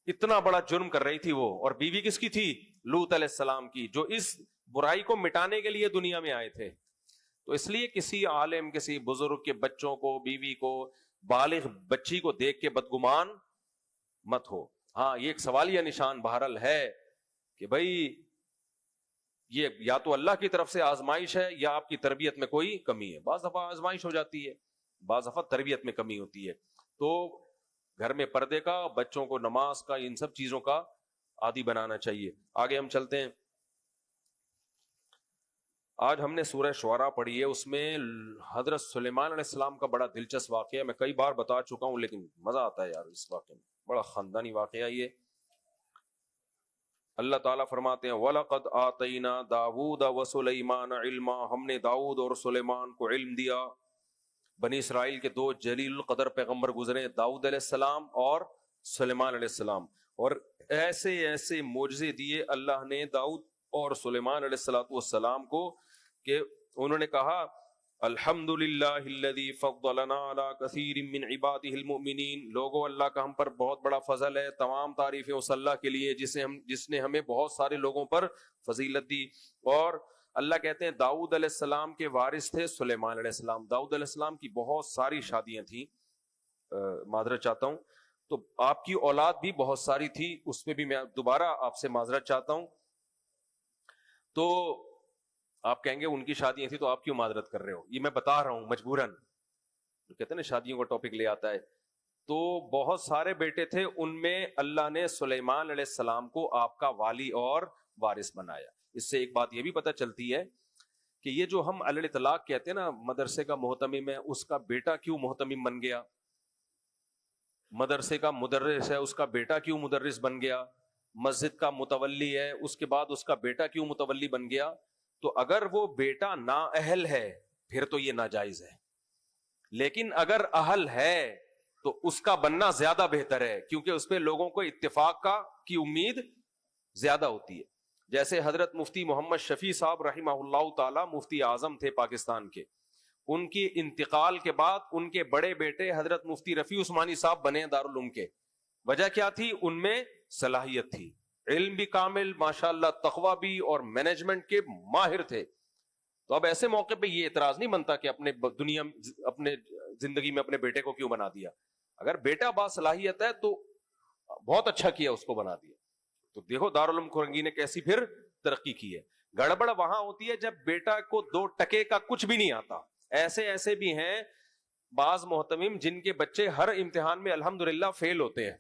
[SPEAKER 1] اتنا بڑا جرم کر رہی تھی وہ. اور بیوی کس کی تھی؟ لوط علیہ السلام کی، جو اس برائی کو مٹانے کے لیے دنیا میں آئے تھے. تو اس لیے کسی عالم، کسی بزرگ کے بچوں کو، بیوی کو، بالغ بچی کو دیکھ کے بدگمان مت ہو. ہاں یہ ایک سوالیہ نشان بہرحال ہے کہ بھائی یہ یا تو اللہ کی طرف سے آزمائش ہے یا آپ کی تربیت میں کوئی کمی ہے. بعض دفعہ آزمائش ہو جاتی ہے، بعض دفعہ تربیت میں کمی ہوتی ہے. تو گھر میں پردے کا، بچوں کو نماز کا، ان سب چیزوں کا عادی بنانا چاہیے. آگے ہم چلتے ہیں. آج ہم نے سورہ شعراء پڑھی ہے، اس میں حضرت سلیمان علیہ السلام کا بڑا دلچسپ واقعہ ہے. میں کئی بار بتا چکا ہوں لیکن مزہ آتا ہے یار اس واقعے میں. بڑا خاندانی واقعہ یہ. اللہ تعالیٰ فرماتے ہیں وَلَقَدْ آتَيْنَا دَاوُودَ وَسُلَيْمَانَ عِلْمًا، ہم نے داؤد اور سلیمان کو علم دیا. بنی اسرائیل کے دو جلیل القدر پیغمبر گزرے، داؤد علیہ السلام اور سلیمان علیہ السلام، اور ایسے ایسے معجزے دیے اللہ نے داؤد اور سلیمان علیہ السلام کو کہ انہوں نے کہا الحمدللہ الذی فضلنا علی کثیر من عبادہ المؤمنین، لوگوں اللہ کا ہم پر بہت بڑا فضل ہے، تمام تعریفیں اس اللہ کے لیے جس نے ہمیں بہت سارے لوگوں پر فضیلت دی۔ اور اللہ کہتے ہیں داؤد علیہ السلام کے وارث تھے سلیمان علیہ السلام، داؤد علیہ السلام کی بہت ساری شادیاں تھیں، معذرت چاہتا ہوں، تو آپ کی اولاد بھی بہت ساری تھی، اس میں بھی میں دوبارہ آپ سے معذرت چاہتا ہوں۔ تو آپ کہیں گے ان کی شادیاں تھیں تو آپ کیوں معذرت کر رہے ہو؟ یہ میں بتا رہا ہوں مجبوراً، کہتے ہیں نا شادیوں کا ٹاپک لے آتا ہے، تو بہت سارے بیٹے تھے، ان میں اللہ نے سلیمان علیہ السلام کو آپ کا والی اور وارث بنایا۔ اس سے ایک بات یہ بھی پتہ چلتی ہے کہ یہ جو ہم علی الاطلاق کہتے ہیں نا مدرسے کا محتمم ہے، اس کا بیٹا کیوں محتمم بن گیا، مدرسے کا مدرس ہے اس کا بیٹا کیوں مدرس بن گیا، مسجد کا متولی ہے اس کے بعد اس کا بیٹا کیوں متولی بن گیا، تو اگر وہ بیٹا نااہل ہے پھر تو یہ ناجائز ہے، لیکن اگر اہل ہے تو اس کا بننا زیادہ بہتر ہے، کیونکہ اس پہ لوگوں کو اتفاق کی امید زیادہ ہوتی ہے۔ جیسے حضرت مفتی محمد شفیع صاحب رحمہ اللہ تعالی مفتی اعظم تھے پاکستان کے، ان کی انتقال کے بعد ان کے بڑے بیٹے حضرت مفتی رفیع عثمانی صاحب بنے دارالعلوم کے۔ وجہ کیا تھی؟ ان میں صلاحیت تھی، علم بھی کامل، ماشاءاللہ تقوی بھی، اور مینجمنٹ کے ماہر تھے۔ تو اب ایسے موقع پہ یہ اعتراض نہیں بنتا کہ اپنے زندگی میں اپنے بیٹے کو کیوں بنا دیا، اگر بیٹا باصلاحیت ہے تو بہت اچھا کیا اس کو بنا دیا۔ تو دیکھو دارالعلوم کورنگی نے کیسی پھر ترقی کی ہے۔ گڑبڑ وہاں ہوتی ہے جب بیٹا کو 2 ٹکے کا کچھ بھی نہیں آتا۔ ایسے بھی ہیں بعض محتمم جن کے بچے ہر امتحان میں الحمدللہ فیل ہوتے ہیں،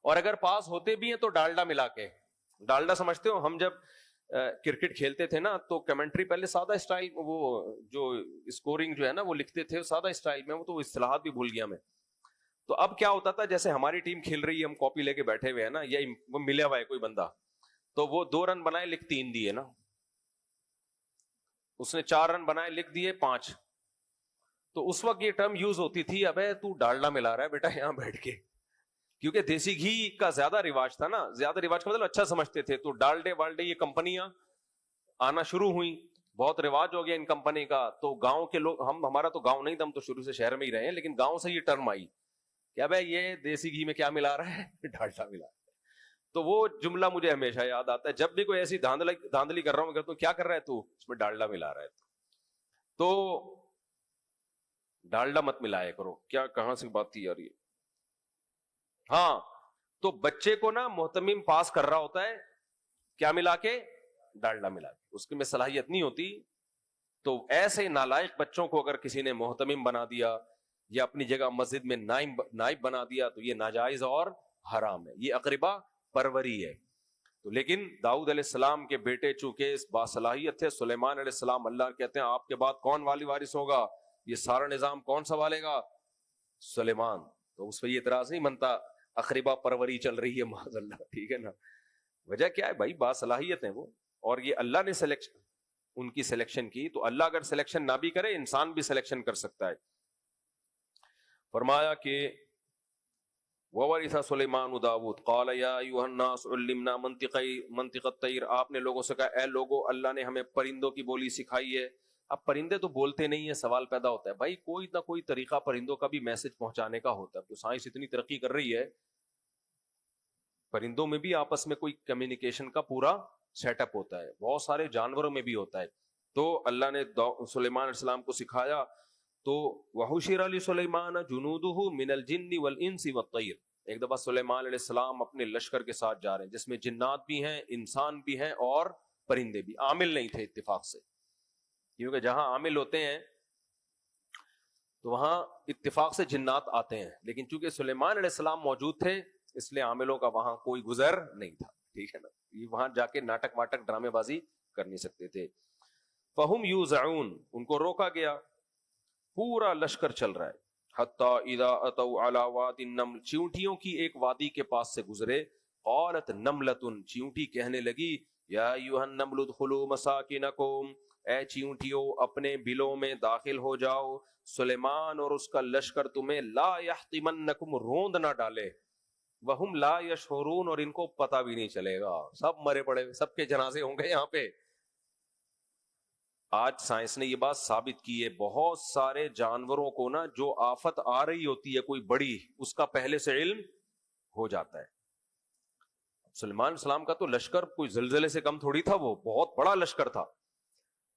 [SPEAKER 1] اور اگر پاس ہوتے بھی ہیں تو ڈالڈا ملا کے۔ ڈالڈا سمجھتے ہو؟ ہم جب کرکٹ کھیلتے تھے نا تو کمنٹری پہلے سادہ اسٹائل، وہ جو اسکورنگ جو ہے نا وہ لکھتے تھے سادہ اسٹائل میں، وہ تو اصطلاحات بھی بھول گیا میں۔ تو اب کیا ہوتا تھا، جیسے ہماری ٹیم کھیل رہی ہے، ہم کاپی لے کے بیٹھے ہوئے ہیں نا، یا وہ ملیا ہوا ہے کوئی بندہ، تو وہ 2 رن بنائے لکھ 3 دیے نا، اس نے 4 رن بنائے لکھ دیے 5، تو اس وقت یہ ٹرم یوز ہوتی تھی ابے تو ڈالڈا ملا رہا ہے بیٹا یہاں بیٹھ کے، کیونکہ دیسی گھی کا زیادہ رواج تھا نا، زیادہ رواج کا مطلب اچھا سمجھتے تھے، تو ڈالڈے والڈے یہ کمپنیاں آنا شروع ہوئیں، بہت رواج ہو گیا ان کمپنی کا۔ تو گاؤں کے لوگ، ہمارا تو گاؤں نہیں تھا، ہم تو شروع سے شہر میں ہی رہے ہیں، لیکن گاؤں سے یہ ٹرم آئی کہ بھائی یہ دیسی گھی میں کیا ملا رہا ہے؟ ڈالڈا ملا رہا ہے۔ تو وہ جملہ مجھے ہمیشہ یاد آتا ہے، جب بھی کوئی ایسی دھاندلی کر رہا ہوں، کہتا ہوں کیا کر رہا ہے تو؟ اس میں ڈالڈا ملا رہا ہے۔ تو ڈالڈا مت ملایا کرو۔ کیا کہاں سے بات تھی یار یہ؟ ہاں، تو بچے کو نا محتمم پاس کر رہا ہوتا ہے کیا ملا کے؟ ڈالڈا ملا کے، اس میں صلاحیت نہیں ہوتی۔ تو ایسے نالائق بچوں کو اگر کسی نے محتمم بنا دیا یا اپنی جگہ مسجد میں نائب بنا دیا تو یہ ناجائز اور حرام ہے، یہ اقربا پروری ہے۔ تو لیکن داؤد علیہ السلام کے بیٹے چونکہ باصلاحیت تھے، سلیمان علیہ السلام، اللہ کہتے ہیں آپ کے بعد کون والی وارث ہوگا، یہ سارا نظام کون سنبھالے گا؟ سلیمان۔ تو اس پہ یہ اعتراض نہیں بنتا اقربا پروری چل رہی ہے معاذ اللہ، ٹھیک ہے نا۔ وجہ کیا ہے بھائی؟ باصلاحیت ہیں وہ، اور یہ اللہ نے ان کی سلیکشن کی، تو اللہ اگر سلیکشن نہ بھی کرے انسان بھی سلیکشن کر سکتا ہے۔ فرمایا کہ وَوَرِثَ سُلَيْمَانُ دَاوُودَ قَالَ يَا أَيُّهَا النَّاسُ عُلِّمْنَا مَنطِقَ الطَّيْرِ، آپ نے لوگوں سے کہا اے لوگو اللہ نے ہمیں پرندوں کی بولی سکھائی ہے۔ اب پرندے تو بولتے نہیں ہیں، سوال پیدا ہوتا ہے بھائی کوئی نہ کوئی طریقہ پرندوں کا بھی میسج پہنچانے کا ہوتا ہے، تو سائنس اتنی ترقی کر رہی ہے، پرندوں میں بھی آپس میں کوئی کمیونیکیشن کا پورا سیٹ اپ ہوتا ہے، بہت سارے جانوروں میں بھی ہوتا ہے۔ تو اللہ نے سلیمان علیہ السلام کو سکھایا، تو وَحُشِرَ لِسُلَيْمَانَ جُنُودُهُ مِنَ الْجِنِّ وَالْإِنسِ وَالطَّيْرِ، ایک دفعہ سلیمان علیہ السلام اپنے لشکر کے ساتھ جا رہے ہیں جس میں جنات بھی ہیں، انسان بھی ہیں اور پرندے بھی، عامل نہیں تھے اتفاق سے، کیونکہ جہاں عامل ہوتے ہیں تو وہاں اتفاق سے جنات آتے ہیں، لیکن چونکہ سلیمان علیہ السلام موجود تھے اس لیے عاملوں کا وہاں کوئی گزر نہیں تھا، ٹھیک ہے نا، یہ وہاں جا کے ناٹک واٹک ڈرامے بازی کر نہیں سکتے تھے۔ فَهُمْ يُوزَعُونَ، ان کو روکا گیا، پورا لشکر چل رہا ہے، حَتَّى إِذَا أَتَوْا عَلَى وَادِ النَّمْلِ، چیونٹیوں کی ایک وادی کے پاس سے گزرے، قَالَتْ نَمْلَةٌ، چیونٹی کہنے لگی، یا أَيُّهَا النَّمْلُ ادْخُلُوا مَسَاكِنَكُمْ، اے چیونٹیوں اپنے بلوں میں داخل ہو جاؤ، سلیمان اور اس کا لشکر تمہیں لا یحطمنکم روند نہ ڈالے، وہم لا یشعرون اور ان کو پتہ بھی نہیں چلے گا، سب مرے پڑے، سب کے جنازے ہوں گے یہاں پہ۔ آج سائنس نے یہ بات ثابت کی ہے، بہت سارے جانوروں کو نا جو آفت آ رہی ہوتی ہے کوئی بڑی، اس کا پہلے سے علم ہو جاتا ہے۔ سلیمان علیہ السلام کا تو لشکر کوئی زلزلے سے کم تھوڑی تھا، وہ بہت بڑا لشکر تھا۔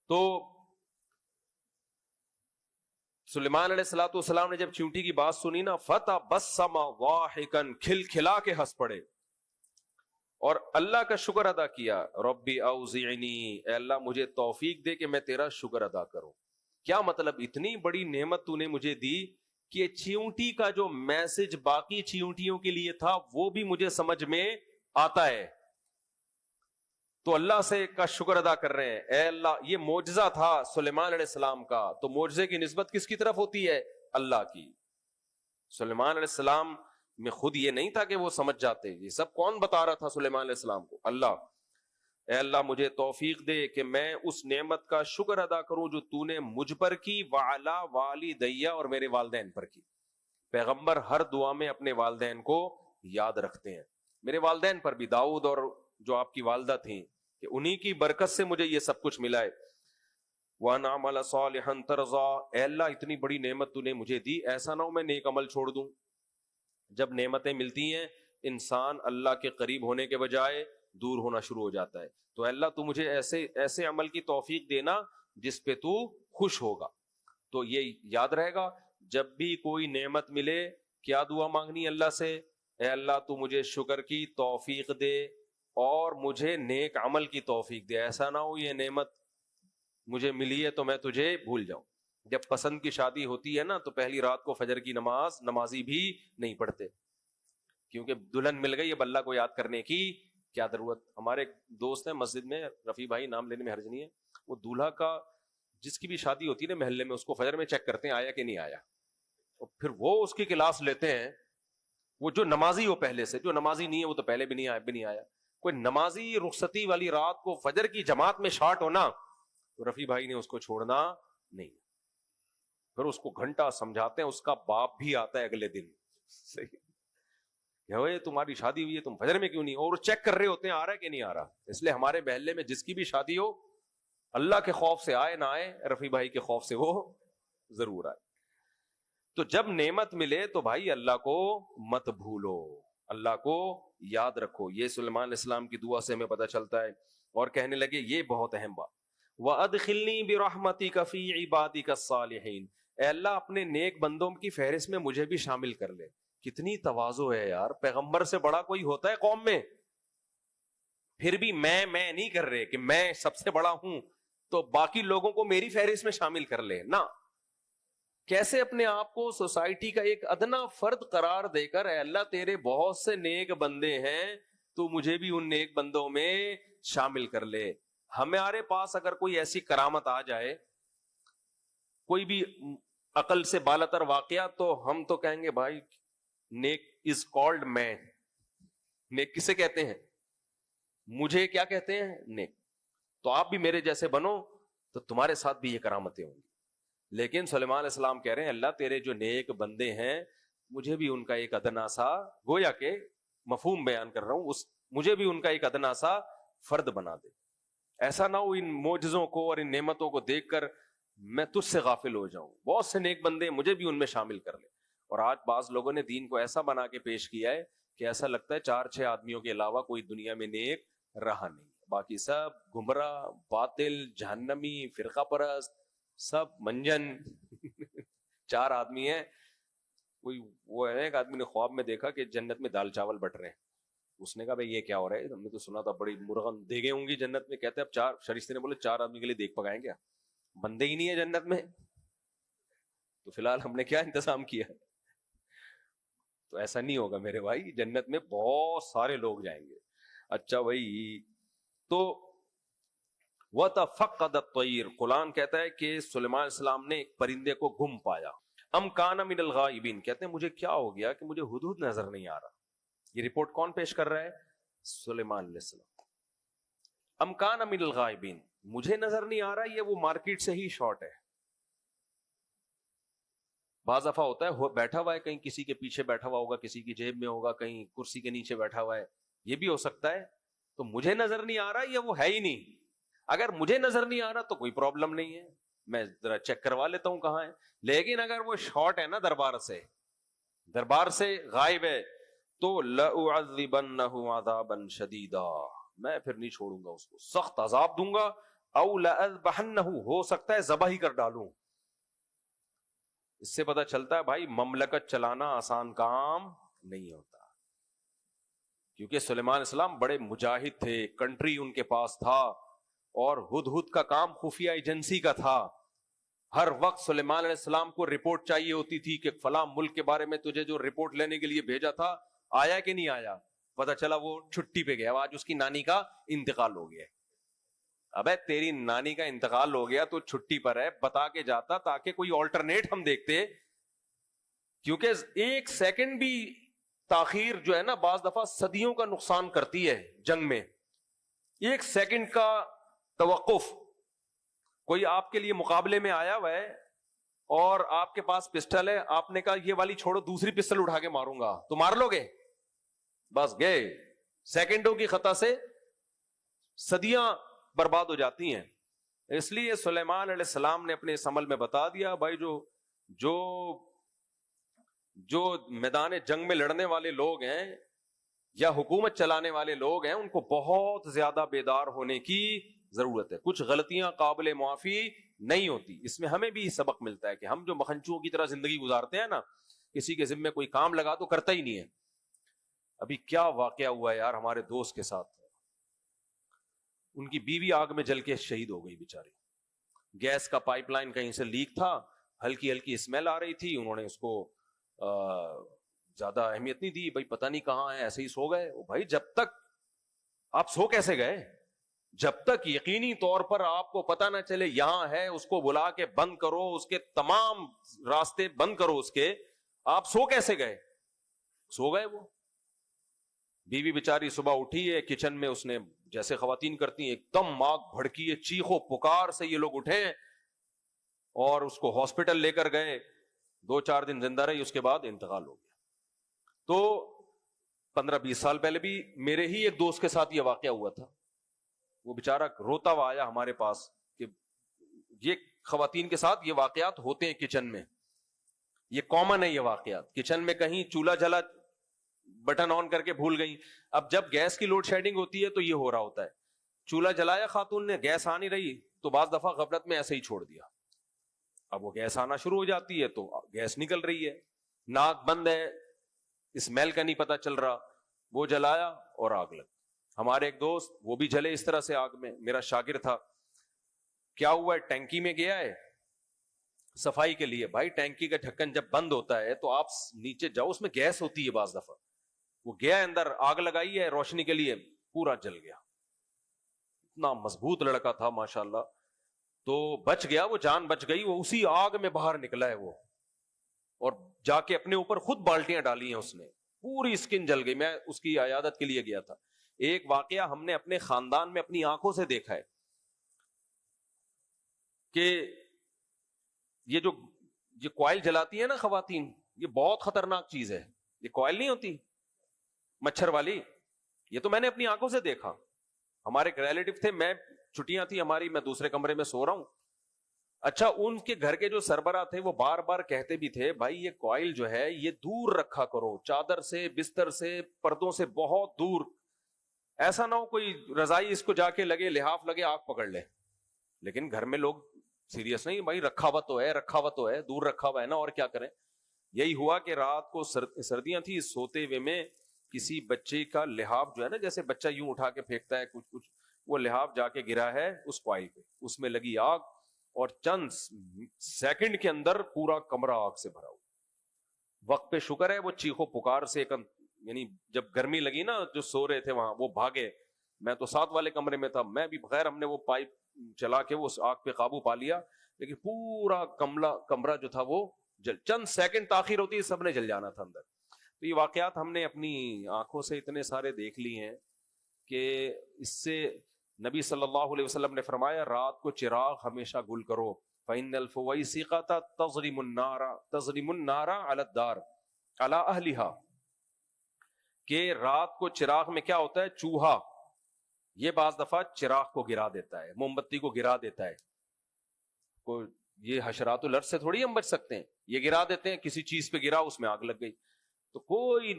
[SPEAKER 1] تو سلیمان علیہ السلام نے جب چیونٹی کی بات سنی نا، فتبسم ضاحکا، کھلا کے ہنس پڑے اور اللہ کا شکر ادا کیا، ربی اوزعنی، اے اللہ مجھے توفیق دے کہ میں تیرا شکر ادا کروں۔ کیا مطلب؟ اتنی بڑی نعمت تو نے مجھے دی کہ چیونٹی کا جو میسج باقی چیونٹیوں کے لیے تھا وہ بھی مجھے سمجھ میں آتا ہے، تو اللہ سے کا شکر ادا کر رہے ہیں۔ اے اللہ، یہ معجزہ تھا سلیمان علیہ السلام کا، تو معجزے کی نسبت کس کی طرف ہوتی ہے؟ اللہ کی۔ سلیمان علیہ السلام میں خود یہ نہیں تھا کہ وہ سمجھ جاتے، یہ سب کون بتا رہا تھا سلیمان علیہ السلام کو؟ اللہ۔ اے اللہ مجھے توفیق دے کہ میں اس نعمت کا شکر ادا کروں جو تو نے مجھ پر کی، وعلی والدی، اور میرے والدین پر کی۔ پیغمبر ہر دعا میں اپنے والدین کو یاد رکھتے ہیں، میرے والدین پر بھی، داؤد اور جو آپ کی والدہ تھیں، کہ انہی کی برکت سے مجھے یہ سب کچھ ملا ہے۔ وَأَنْ أَعْمَلَ صَالِحًا تَرْضَىٰ، اے اللہ اتنی بڑی نعمت تو نے مجھے دی، ایسا نہ ہو میں نیک عمل چھوڑ دوں۔ جب نعمتیں ملتی ہیں انسان اللہ کے قریب ہونے کے بجائے دور ہونا شروع ہو جاتا ہے، تو اے اللہ تو مجھے ایسے عمل کی توفیق دینا جس پہ تو خوش ہوگا۔ تو یہ یاد رہے گا، جب بھی کوئی نعمت ملے کیا دعا مانگنی اللہ سے؟ اے اللہ تو مجھے شکر کی توفیق دے اور مجھے نیک عمل کی توفیق دے، ایسا نہ ہو یہ نعمت مجھے ملی ہے تو میں تجھے بھول جاؤں۔ جب پسند کی شادی ہوتی ہے نا تو پہلی رات کو فجر کی نمازی بھی نہیں پڑھتے، کیونکہ دلہن مل گئی، اب اللہ کو یاد کرنے کی کیا ضرورت۔ ہمارے دوست ہیں مسجد میں، رفیع بھائی، نام لینے میں حرج نہیں ہے، وہ دولہا کا جس کی بھی شادی ہوتی ہے نا محلے میں، اس کو فجر میں چیک کرتے ہیں آیا کہ نہیں آیا، اور پھر وہ اس کی کلاس لیتے ہیں۔ وہ جو نمازی ہو پہلے سے، جو نمازی نہیں ہے وہ تو پہلے بھی نہیں آیا۔ کوئی نمازی رخصتی والی رات کو فجر کی جماعت میں شارٹ ہونا، تو رفیع بھائی نے اس کو چھوڑنا نہیں، پھر اس کو گھنٹہ سمجھاتے ہیں، اس کا باپ بھی آتا ہے اگلے دن، صحیح تمہاری شادی ہوئی ہے تم فجر میں کیوں نہیں، اور چیک کر رہے ہوتے ہیں آ رہا ہے کہ نہیں آ رہا۔ اس لیے ہمارے محلے میں جس کی بھی شادی ہو، اللہ کے خوف سے آئے نہ آئے، رفیع بھائی کے خوف سے وہ ضرور آئے۔ تو جب نعمت ملے تو بھائی اللہ کو مت بھولو، اللہ کو یاد رکھو۔ یہ سلیمان علیہ السلام کی دعا سے ہمیں پتہ چلتا ہے۔ اور کہنے لگے یہ بہت اہم بات، وَأَدْخِلْنِي بِرَحْمَتِكَ فِي عِبَادِكَ الصَّالِحِينَ، اے اللہ اپنے نیک بندوں کی فہرست میں مجھے بھی شامل کر لے۔ کتنی تواضع ہے یار، پیغمبر سے بڑا کوئی ہوتا ہے قوم میں؟ پھر بھی میں نہیں کر رہے کہ میں سب سے بڑا ہوں تو باقی لوگوں کو میری فہرست میں شامل کر لے نا۔ کیسے اپنے آپ کو سوسائٹی کا ایک ادنا فرد قرار دے کر، اے اللہ تیرے بہت سے نیک بندے ہیں تو مجھے بھی ان نیک بندوں میں شامل کر لے۔ ہمارے پاس اگر کوئی ایسی کرامت آ جائے، کوئی بھی عقل سے بالاتر واقعہ، تو ہم تو کہیں گے بھائی نیک از کالڈ مین۔ نیک کسے کہتے ہیں؟ مجھے کیا کہتے ہیں؟ نیک۔ تو آپ بھی میرے جیسے بنو تو تمہارے ساتھ بھی یہ کرامتیں ہوں گی۔ لیکن سلیمان علیہ السلام کہہ رہے ہیں اللہ تیرے جو نیک بندے ہیں مجھے بھی ان کا ایک ادنا سا، گویا کہ مفہوم بیان کر رہا ہوں، مجھے بھی ان کا ایک ادنا سا فرد بنا دے۔ ایسا نہ ہو ان معجزوں کو اور ان نعمتوں کو دیکھ کر میں تجھ سے غافل ہو جاؤں، بہت سے نیک بندے مجھے بھی ان میں شامل کر لے۔ اور آج بعض لوگوں نے دین کو ایسا بنا کے پیش کیا ہے کہ ایسا لگتا ہے 4-6 آدمیوں کے علاوہ کوئی دنیا میں نیک رہا نہیں، باقی سب گمراہ، باطل، جہنمی، فرقہ پرست، سب منجن۔ 4 آدمی ہیں، کوئی وہ ہے، ایک آدمی نے خواب میں دیکھا کہ جنت میں دال چاول بٹ رہے ہیں، اس نے کہا بھائی یہ کیا ہو رہا ہے، ہم نے تو سنا تھا بڑی مرغن دیگیں ہوں گی جنت میں، کہتے ہیں اب 4 فرشتے نے بولے 4 آدمی کے لیے دیکھ پکائیں گے، بندے ہی نہیں ہے جنت میں، تو فی الحال ہم نے کیا انتظام کیا ہے؟ تو ایسا نہیں ہوگا میرے بھائی، جنت میں بہت سارے لوگ جائیں گے۔ اچھا بھائی، تو وَتَفَقَّدَ الطَّيْرُ، قرآن کہتا ہے کہ سلیمان علیہ السلام نے ایک پرندے کو گم پایا۔ ام کان من الغائبین، کہتے ہیں مجھے کیا ہو گیا کہ مجھے ہدہد نظر نہیں آ رہا۔ یہ رپورٹ کون پیش کر رہا ہے؟ سلیمان علیہ السلام۔ ام کان من الغائبین، مجھے نظر نہیں آ رہا، یہ وہ مارکیٹ سے ہی شارٹ ہے. بعض دفعہ ہوتا ہے بیٹھا ہوا ہے کہیں، کسی کے پیچھے بیٹھا ہوا ہوگا، کسی کی جیب میں ہوگا، کہیں کرسی کے نیچے بیٹھا ہوا ہے، یہ بھی ہو سکتا ہے. تو مجھے نظر نہیں آ رہا، یہ وہ ہے ہی نہیں. اگر مجھے نظر نہیں آ رہا تو کوئی پرابلم نہیں ہے، میں ذرا چیک کروا لیتا ہوں کہاں ہے. لیکن اگر وہ شارٹ ہے نا، دربار سے غائب ہے، تو لأعذبنه عذابا شدیدا، میں پھر نہیں چھوڑوں گا اس کو، سخت عذاب دوں گا. او لأذبحنه، ہو سکتا ہے ذبح ہی کر ڈالوں. اس سے پتہ چلتا ہے بھائی مملکت چلانا آسان کام نہیں ہوتا، کیونکہ سلیمان علیہ السلام بڑے مجاہد تھے، کنٹری ان کے پاس تھا، اور ہدہد کا کام خفیہ ایجنسی کا تھا. ہر وقت سلیمان علیہ السلام کو رپورٹ چاہیے ہوتی تھی کہ فلاں ملک کے بارے میں تجھے جو رپورٹ لینے کے لیے بھیجا تھا آیا کہ نہیں آیا. پتہ چلا وہ چھٹی پہ گیا، آج اس کی نانی کا انتقال ہو گیا. ابے تیری نانی کا انتقال ہو گیا تو چھٹی پر ہے، بتا کے جاتا تاکہ کوئی آلٹرنیٹ ہم دیکھتے. کیونکہ ایک سیکنڈ بھی تاخیر جو ہے نا بعض دفعہ صدیوں کا نقصان کرتی ہے. جنگ میں ایک سیکنڈ کا توقف، کوئی آپ کے لیے مقابلے میں آیا ہوا ہے اور آپ کے پاس پسٹل ہے، آپ نے کہا یہ والی چھوڑو، دوسری پسٹل اٹھا کے ماروں گا، تو مار لو گے؟ بس گئے. سیکنڈوں کی خطا سے صدیاں برباد ہو جاتی ہیں. اس لیے سلیمان علیہ السلام نے اپنے اس عمل میں بتا دیا بھائی جو میدان جنگ میں لڑنے والے لوگ ہیں یا حکومت چلانے والے لوگ ہیں، ان کو بہت زیادہ بیدار ہونے کی ضرورت ہے. کچھ غلطیاں قابل معافی نہیں ہوتی. اس میں ہمیں بھی سبق ملتا ہے کہ ہم جو مکھنچوؤں کی طرح زندگی گزارتے ہیں نا، کسی کے ذمے کوئی کام لگا تو کرتا ہی نہیں ہے. ابھی کیا واقعہ ہوا ہے یار ہمارے دوست کے ساتھ، ان کی بیوی آگ میں جل کے شہید ہو گئی بیچاری. گیس کا پائپ لائن کہیں سے لیک تھا، ہلکی ہلکی اسمیل آ رہی تھی، انہوں نے اس کو زیادہ اہمیت نہیں دی، بھائی پتہ نہیں کہاں ہے، ایسے ہی سو گئے. بھائی جب تک آپ سو کیسے گئے؟ جب تک یقینی طور پر آپ کو پتہ نہ چلے یہاں ہے، اس کو بلا کے بند کرو، اس کے تمام راستے بند کرو اس کے، آپ سو کیسے گئے؟ سو گئے. وہ بیوی بیچاری صبح اٹھی ہے، کچن میں اس نے جیسے خواتین کرتی ہیں ایک دم آگ بھڑکی ہے، چیخو پکار سے یہ لوگ اٹھے اور اس کو ہاسپٹل لے کر گئے. 2-4 دن زندہ رہی، اس کے بعد انتقال ہو گیا. تو 15-20 سال پہلے بھی میرے ہی ایک دوست کے ساتھ یہ واقعہ ہوا تھا. وہ بیچارہ روتا ہوا آیا ہمارے پاس کہ یہ خواتین کے ساتھ یہ واقعات ہوتے ہیں کچن میں، یہ کامن ہے. یہ واقعات کچن میں کہیں چولہا جلا، بٹن آن کر کے بھول گئی. اب جب گیس کی لوڈ شیڈنگ ہوتی ہے تو یہ ہو رہا ہوتا ہے. چولہا جلایا خاتون نے، گیس آ نہیں رہی تو بعض دفعہ غفلت میں ایسے ہی چھوڑ دیا. اب وہ گیس آنا شروع ہو جاتی ہے تو گیس نکل رہی ہے، ناک بند ہے، اسمیل کا نہیں پتا چل رہا. وہ جلایا اور آگ لگ. ہمارے ایک دوست وہ بھی جلے اس طرح سے آگ میں، میرا شاگرد تھا. کیا ہوا ہے، ٹینکی میں گیا ہے صفائی کے لیے. بھائی ٹینکی کا ڈھکن جب بند ہوتا ہے تو آپ نیچے جاؤ، اس میں گیس ہوتی ہے بعض دفعہ. وہ گیا اندر، آگ لگائی ہے روشنی کے لیے، پورا جل گیا. اتنا مضبوط لڑکا تھا ماشاءاللہ، تو بچ گیا، وہ جان بچ گئی. وہ اسی آگ میں باہر نکلا ہے وہ، اور جا کے اپنے اوپر خود بالٹیاں ڈالی ہیں اس نے، پوری اسکن جل گئی. میں اس کی عیادت کے لیے گیا تھا. ایک واقعہ ہم نے اپنے خاندان میں اپنی آنکھوں سے دیکھا ہے کہ یہ کوئل جلاتی ہے نا خواتین، یہ بہت خطرناک چیز ہے. یہ کوئل نہیں ہوتی مچھر والی، یہ تو میں نے اپنی آنکھوں سے دیکھا. ہمارے ایک ریلیٹو تھے، میں چھٹیاں تھی ہماری، میں دوسرے کمرے میں سو رہا ہوں. اچھا ان کے گھر کے جو سربراہ تھے وہ بار بار کہتے بھی تھے بھائی یہ کوئل جو ہے یہ دور رکھا کرو، چادر سے، بستر سے، پردوں سے بہت دور. ایسا نہ ہو کوئی رضائی اس کو جا کے لگے، لحاف لگے، آگ پکڑ لے. لیکن گھر میں لوگ سیریس نہیں، بھائی رکھا ہوا تو ہے، دور رکھا ہوا ہے نا، اور کیا کریں. یہی ہوا کہ رات کو سردیاں تھی، سوتے ہوئے میں کسی بچے کا لحاف جو ہے نا، جیسے بچہ یوں اٹھا کے پھینکتا ہے کچھ، وہ لحاف جا کے گرا ہے اس کوئل پہ، اس میں لگی آگ، اور چند سیکنڈ کے اندر پورا کمرہ آگ سے بھرا ہوا. وقت پہ شکر ہے وہ چیخو پکار سے، یعنی جب گرمی لگی نا، جو سو رہے تھے وہاں وہ بھاگے. میں تو ساتھ والے کمرے میں تھا، میں بھی بغیر، ہم نے وہ پائپ چلا کے وہ آگ پہ قابو پا لیا، لیکن پورا کمرہ جو تھا وہ چند سیکنڈ تاخیر ہوتی سب نے جل جانا تھا اندر. تو یہ واقعات ہم نے اپنی آنکھوں سے اتنے سارے دیکھ لی ہیں کہ اس سے نبی صلی اللہ علیہ وسلم نے فرمایا رات کو چراغ ہمیشہ گل کرو، فإن الفویسقۃ تضرم النار علی الدار علی اہلھا، کہ رات کو چراغ میں کیا ہوتا ہے، چوہا یہ بعض دفعہ چراغ کو گرا دیتا ہے، موم بتی کو گرا دیتا ہے، کوئی یہ حشرات الارض سے تھوڑی ہم بچ سکتے ہیں، یہ گرا دیتے ہیں، کسی چیز پہ گرا اس میں آگ لگ گئی، تو کوئی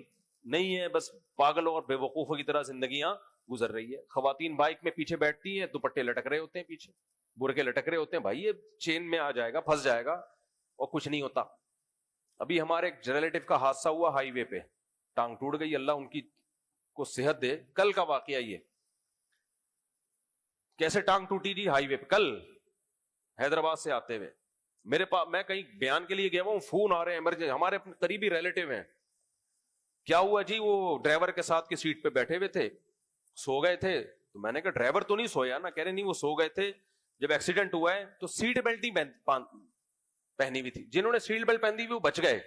[SPEAKER 1] نہیں ہے، بس پاگلوں اور بے وقوفوں کی طرح زندگیاں گزر رہی ہے۔ خواتین بائک میں پیچھے بیٹھتی ہیں، دوپٹے لٹک رہے ہوتے ہیں، پیچھے برقعے لٹک رہے ہوتے ہیں، بھائی یہ چین میں آ جائے گا، پھنس جائے گا، اور کچھ نہیں ہوتا۔ ابھی ہمارے ایک ریلیٹو کا حادثہ ہوا ہائی وے پہ، ٹانگ ٹوٹ گئی، اللہ ان کی کو صحت دے، کل کا واقعہ یہ۔ کیسے ٹانگ ٹوٹی جی؟ ہائی وے پہ کل حیدرآباد سے آتے ہوئے، میرے پاس میں کہیں بیان کے لیے گیا ہوں، فون آ رہے ہیں ایمرجنسی، ہمارے اپنے قریبی ریلیٹو ہیں۔ کیا ہوا جی؟ وہ ڈرائیور کے ساتھ کی سیٹ پہ بیٹھے ہوئے تھے، سو گئے تھے، تو میں نے کہا ڈرائیور تو نہیں سویا نا؟ کہہ رہے نہیں وہ سو گئے تھے، جب ایکسیڈنٹ ہوا ہے تو سیٹ بیلٹ نہیں پہنی ہوئی تھی، جنہوں نے سیٹ بیلٹ پہنی ہوئی وہ بچ گئے،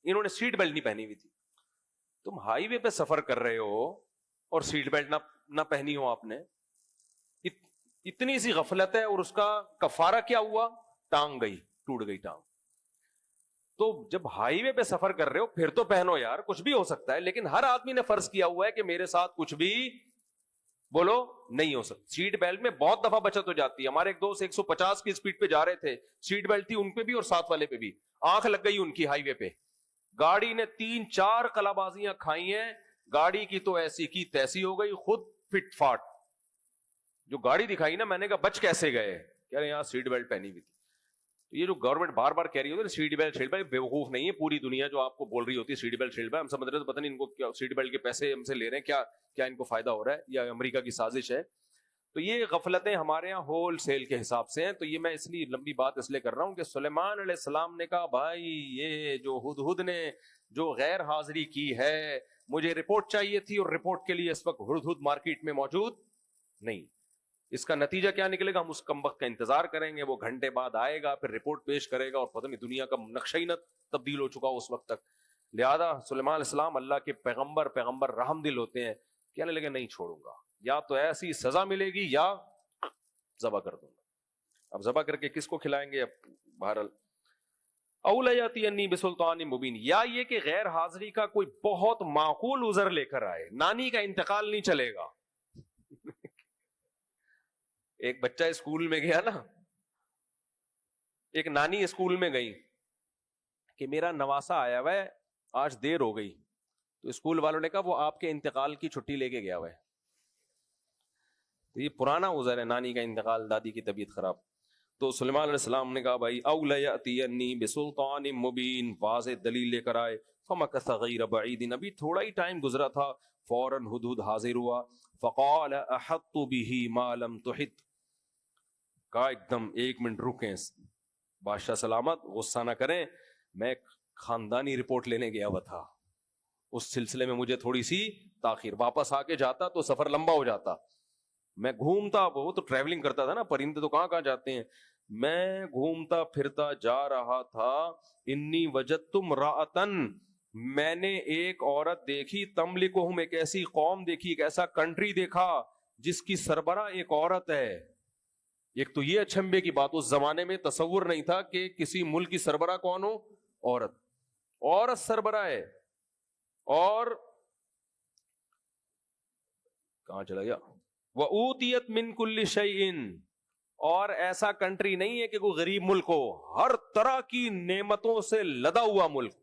[SPEAKER 1] انہوں نے سیٹ بیلٹ نہیں پہنی ہوئی تھی۔ تم ہائی وے پہ سفر کر رہے ہو اور سیٹ بیلٹ نہ پہنی ہو آپ نے، اتنی سی غفلت ہے، اور اس کا کفارہ کیا ہوا؟ ٹانگ گئی، ٹوٹ گئی ٹانگ۔ تو جب ہائی وے پہ سفر کر رہے ہو پھر تو پہنو یار، کچھ بھی ہو سکتا ہے، لیکن ہر آدمی نے فرض کیا ہوا ہے کہ میرے ساتھ کچھ بھی بولو نہیں ہو سکتا۔ سیٹ بیلٹ میں بہت دفعہ بچت ہو جاتی ہے۔ ہمارے ایک دوست 150 کی سپیڈ پہ جا رہے تھے، سیٹ بیلٹ تھی ان پہ بھی اور ساتھ والے پہ بھی، آنکھ لگ گئی ان کی ہائی وے پہ، گاڑی نے 3-4 کلابازیاں کھائی ہیں، گاڑی کی تو ایسی کی تیسی ہو گئی، خود فٹ فاٹ۔ جو گاڑی دکھائی نا، میں نے کہا بچ کیسے گئے؟ کہہ رہے یہاں سیٹ بیلٹ پہنی ہوئی تھی۔ تو یہ جو گورنمنٹ بار بار کہہ رہی ہوتی ہے سیٹ بیلٹ بیوقوف نہیں ہے، پوری دنیا جو آپ کو بول رہی ہوتی ہے سیٹ بیلٹ ہم سمجھ رہے تو پتہ نہیں ان کو کیا سیٹ بیلٹ کے پیسے ہم سے لے رہے ہیں، کیا ان کو فائدہ ہو رہا ہے، یا امریکہ کی سازش ہے۔ تو یہ غفلتیں ہمارے یہاں ہول سیل کے حساب سے ہیں۔ تو یہ میں اس لیے لمبی بات اس لیے کر رہا ہوں کہ سلیمان علیہ السلام نے کہا بھائی یہ جو ہدہد نے جو غیر حاضری کی ہے، مجھے رپورٹ چاہیے تھی، اور رپورٹ کے لیے اس وقت ہدہد مارکیٹ میں موجود نہیں۔ اس کا نتیجہ کیا نکلے گا؟ ہم اس کم وقت کا انتظار کریں گے، وہ گھنٹے بعد آئے گا، پھر رپورٹ پیش کرے گا، اور پتہ نہیں دنیا کا نقشہ ہی نہ تبدیل ہو چکا اس وقت تک۔ لہذا سلیمان علیہ السلام اللہ کے پیغمبر رحم دل ہوتے ہیں، کہنے لگے نہیں چھوڑوں گا، یا تو ایسی سزا ملے گی یا ذبح کر دوں گا۔ اب ذبح کر کے کس کو کھلائیں گے؟ اب بہرحال اولا یاتینی بسلطان مبین، یا یہ کہ غیر حاضری کا کوئی بہت معقول عذر لے کر آئے، نانی کا انتقال نہیں چلے گا۔ ایک بچہ اسکول میں گیا نا، ایک نانی اسکول میں گئی کہ میرا نواسا آیا ہوا ہے، آج دیر ہو گئی، تو اسکول والوں نے کہا وہ آپ کے انتقال کی چھٹی لے کے گیا ہوا ہے۔ تو یہ پرانا عذر ہے، نانی کا انتقال، دادی کی طبیعت خراب۔ تو سلیمان علیہ السلام نے کہا بھائی اولا یاتینی بسلطان مبین، واضح دلیل لے کر آئے۔ فمکث غیر بعید، ابھی تھوڑا ہی ٹائم گزرا تھا، فوراً ہدہد حاضر ہوا۔ فقال احط به ما لم تحط، کہا ایک دم 1 منٹ رکیں بادشاہ سلامت، غصہ نہ کریں، میں خاندانی رپورٹ لینے گیا ہوا تھا، اس سلسلے میں مجھے تھوڑی سی تاخیر، واپس آ کے جاتا تو سفر لمبا ہو جاتا، میں گھومتا، وہ تو ٹریولنگ کرتا تھا نا، پرندے تو کہاں جاتے ہیں، میں گھومتا پھرتا جا رہا تھا، انی وجدت امرأۃ، میں نے ایک عورت دیکھی، تملکہم، ایک ایسی قوم دیکھی، ایک ایسا کنٹری دیکھا جس کی سربراہ ایک عورت ہے۔ ایک تو یہ اچھمبے کی بات، اس زمانے میں تصور نہیں تھا کہ کسی ملک کی سربراہ کون ہو؟ عورت سربراہ ہے، اور کہاں چلا گیا؟ وَأُوتِيَتْ مِن كُلِّ شَيْءٍ، اور ایسا کنٹری نہیں ہے کہ کوئی غریب ملک ہو، ہر طرح کی نعمتوں سے لدا ہوا ملک،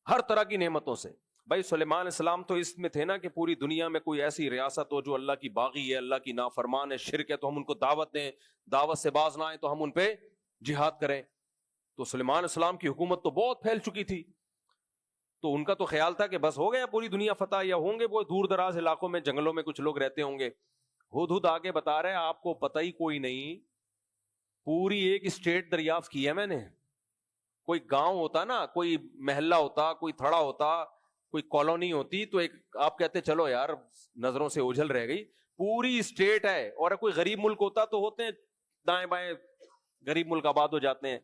[SPEAKER 1] ہر طرح کی نعمتوں سے۔ بھائی سلیمان علیہ السلام تو اس میں تھے نا کہ پوری دنیا میں کوئی ایسی ریاست ہو جو اللہ کی باغی ہے، اللہ کی نافرمان ہے، شرک ہے، تو ہم ان کو دعوت دیں، دعوت سے باز نہ آئے تو ہم ان پہ جہاد کریں۔ تو سلیمان علیہ السلام کی حکومت تو بہت پھیل چکی تھی، تو ان کا تو خیال تھا کہ بس ہو گیا پوری دنیا فتح، یا ہوں گے وہ دور دراز علاقوں میں جنگلوں میں کچھ لوگ رہتے ہوں گے۔ ہدہد آگے بتا رہے آپ کو پتہ ہی کوئی نہیں، پوری ایک اسٹیٹ دریافت کی ہے میں نے۔ کوئی گاؤں ہوتا نا، کوئی محلہ ہوتا، کوئی تھڑا ہوتا، کوئی کالونی ہوتی، تو ایک آپ کہتے چلو یار نظروں سے اوجھل رہ گئی، پوری اسٹیٹ ہے۔ اور کوئی غریب ملک ہوتا تو ہوتے ہیں دائیں بائیں غریب ملک آباد ہو جاتے ہیں،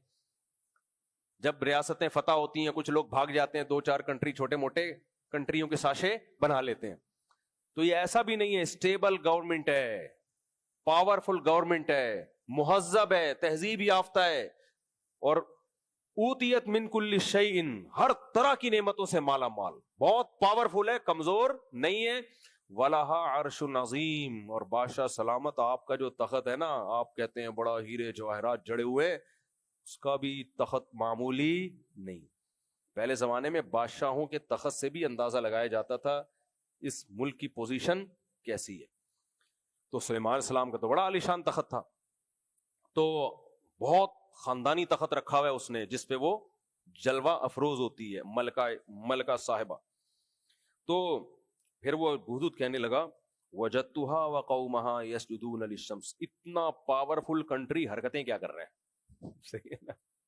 [SPEAKER 1] جب ریاستیں فتح ہوتی ہیں کچھ لوگ بھاگ جاتے ہیں، 2-4 کنٹری چھوٹے موٹے کنٹریوں کے ساشے بنا لیتے ہیں۔ تو یہ ایسا بھی نہیں ہے، اسٹیبل گورنمنٹ ہے، پاورفل گورنمنٹ ہے، مہذب ہے، تہذیب یافتہ ہے، اور اوتیت من کل شیء، ہر طرح کی نعمتوں سے مالا مال، بہت پاورفل ہے، کمزور نہیں ہے. وَلَهَا عَرْشٌ عَظِيمٌ، اور بادشاہ سلامت آپ کا جو تخت ہے نا، آپ کہتے ہیں بڑا ہیرے جواہرات جڑے ہوئے، اس کا بھی تخت معمولی نہیں. پہلے زمانے میں بادشاہوں کے تخت سے بھی اندازہ لگایا جاتا تھا اس ملک کی پوزیشن کیسی ہے. تو سلیمان علیہ السلام کا تو بڑا عالیشان تخت تھا، تو بہت خاندانی تخت رکھا ہوا ہے اس نے، جس پہ وہ جلوہ افروز ہوتی ہے ملکہ صاحبہ. تو پھر وہ ہدہد کہنے لگا وجدتها وقومها يسجدون للشمس، اتنا پاورفل کنٹری حرکتیں کیا کر رہے ہیں. صحیح ہے نا؟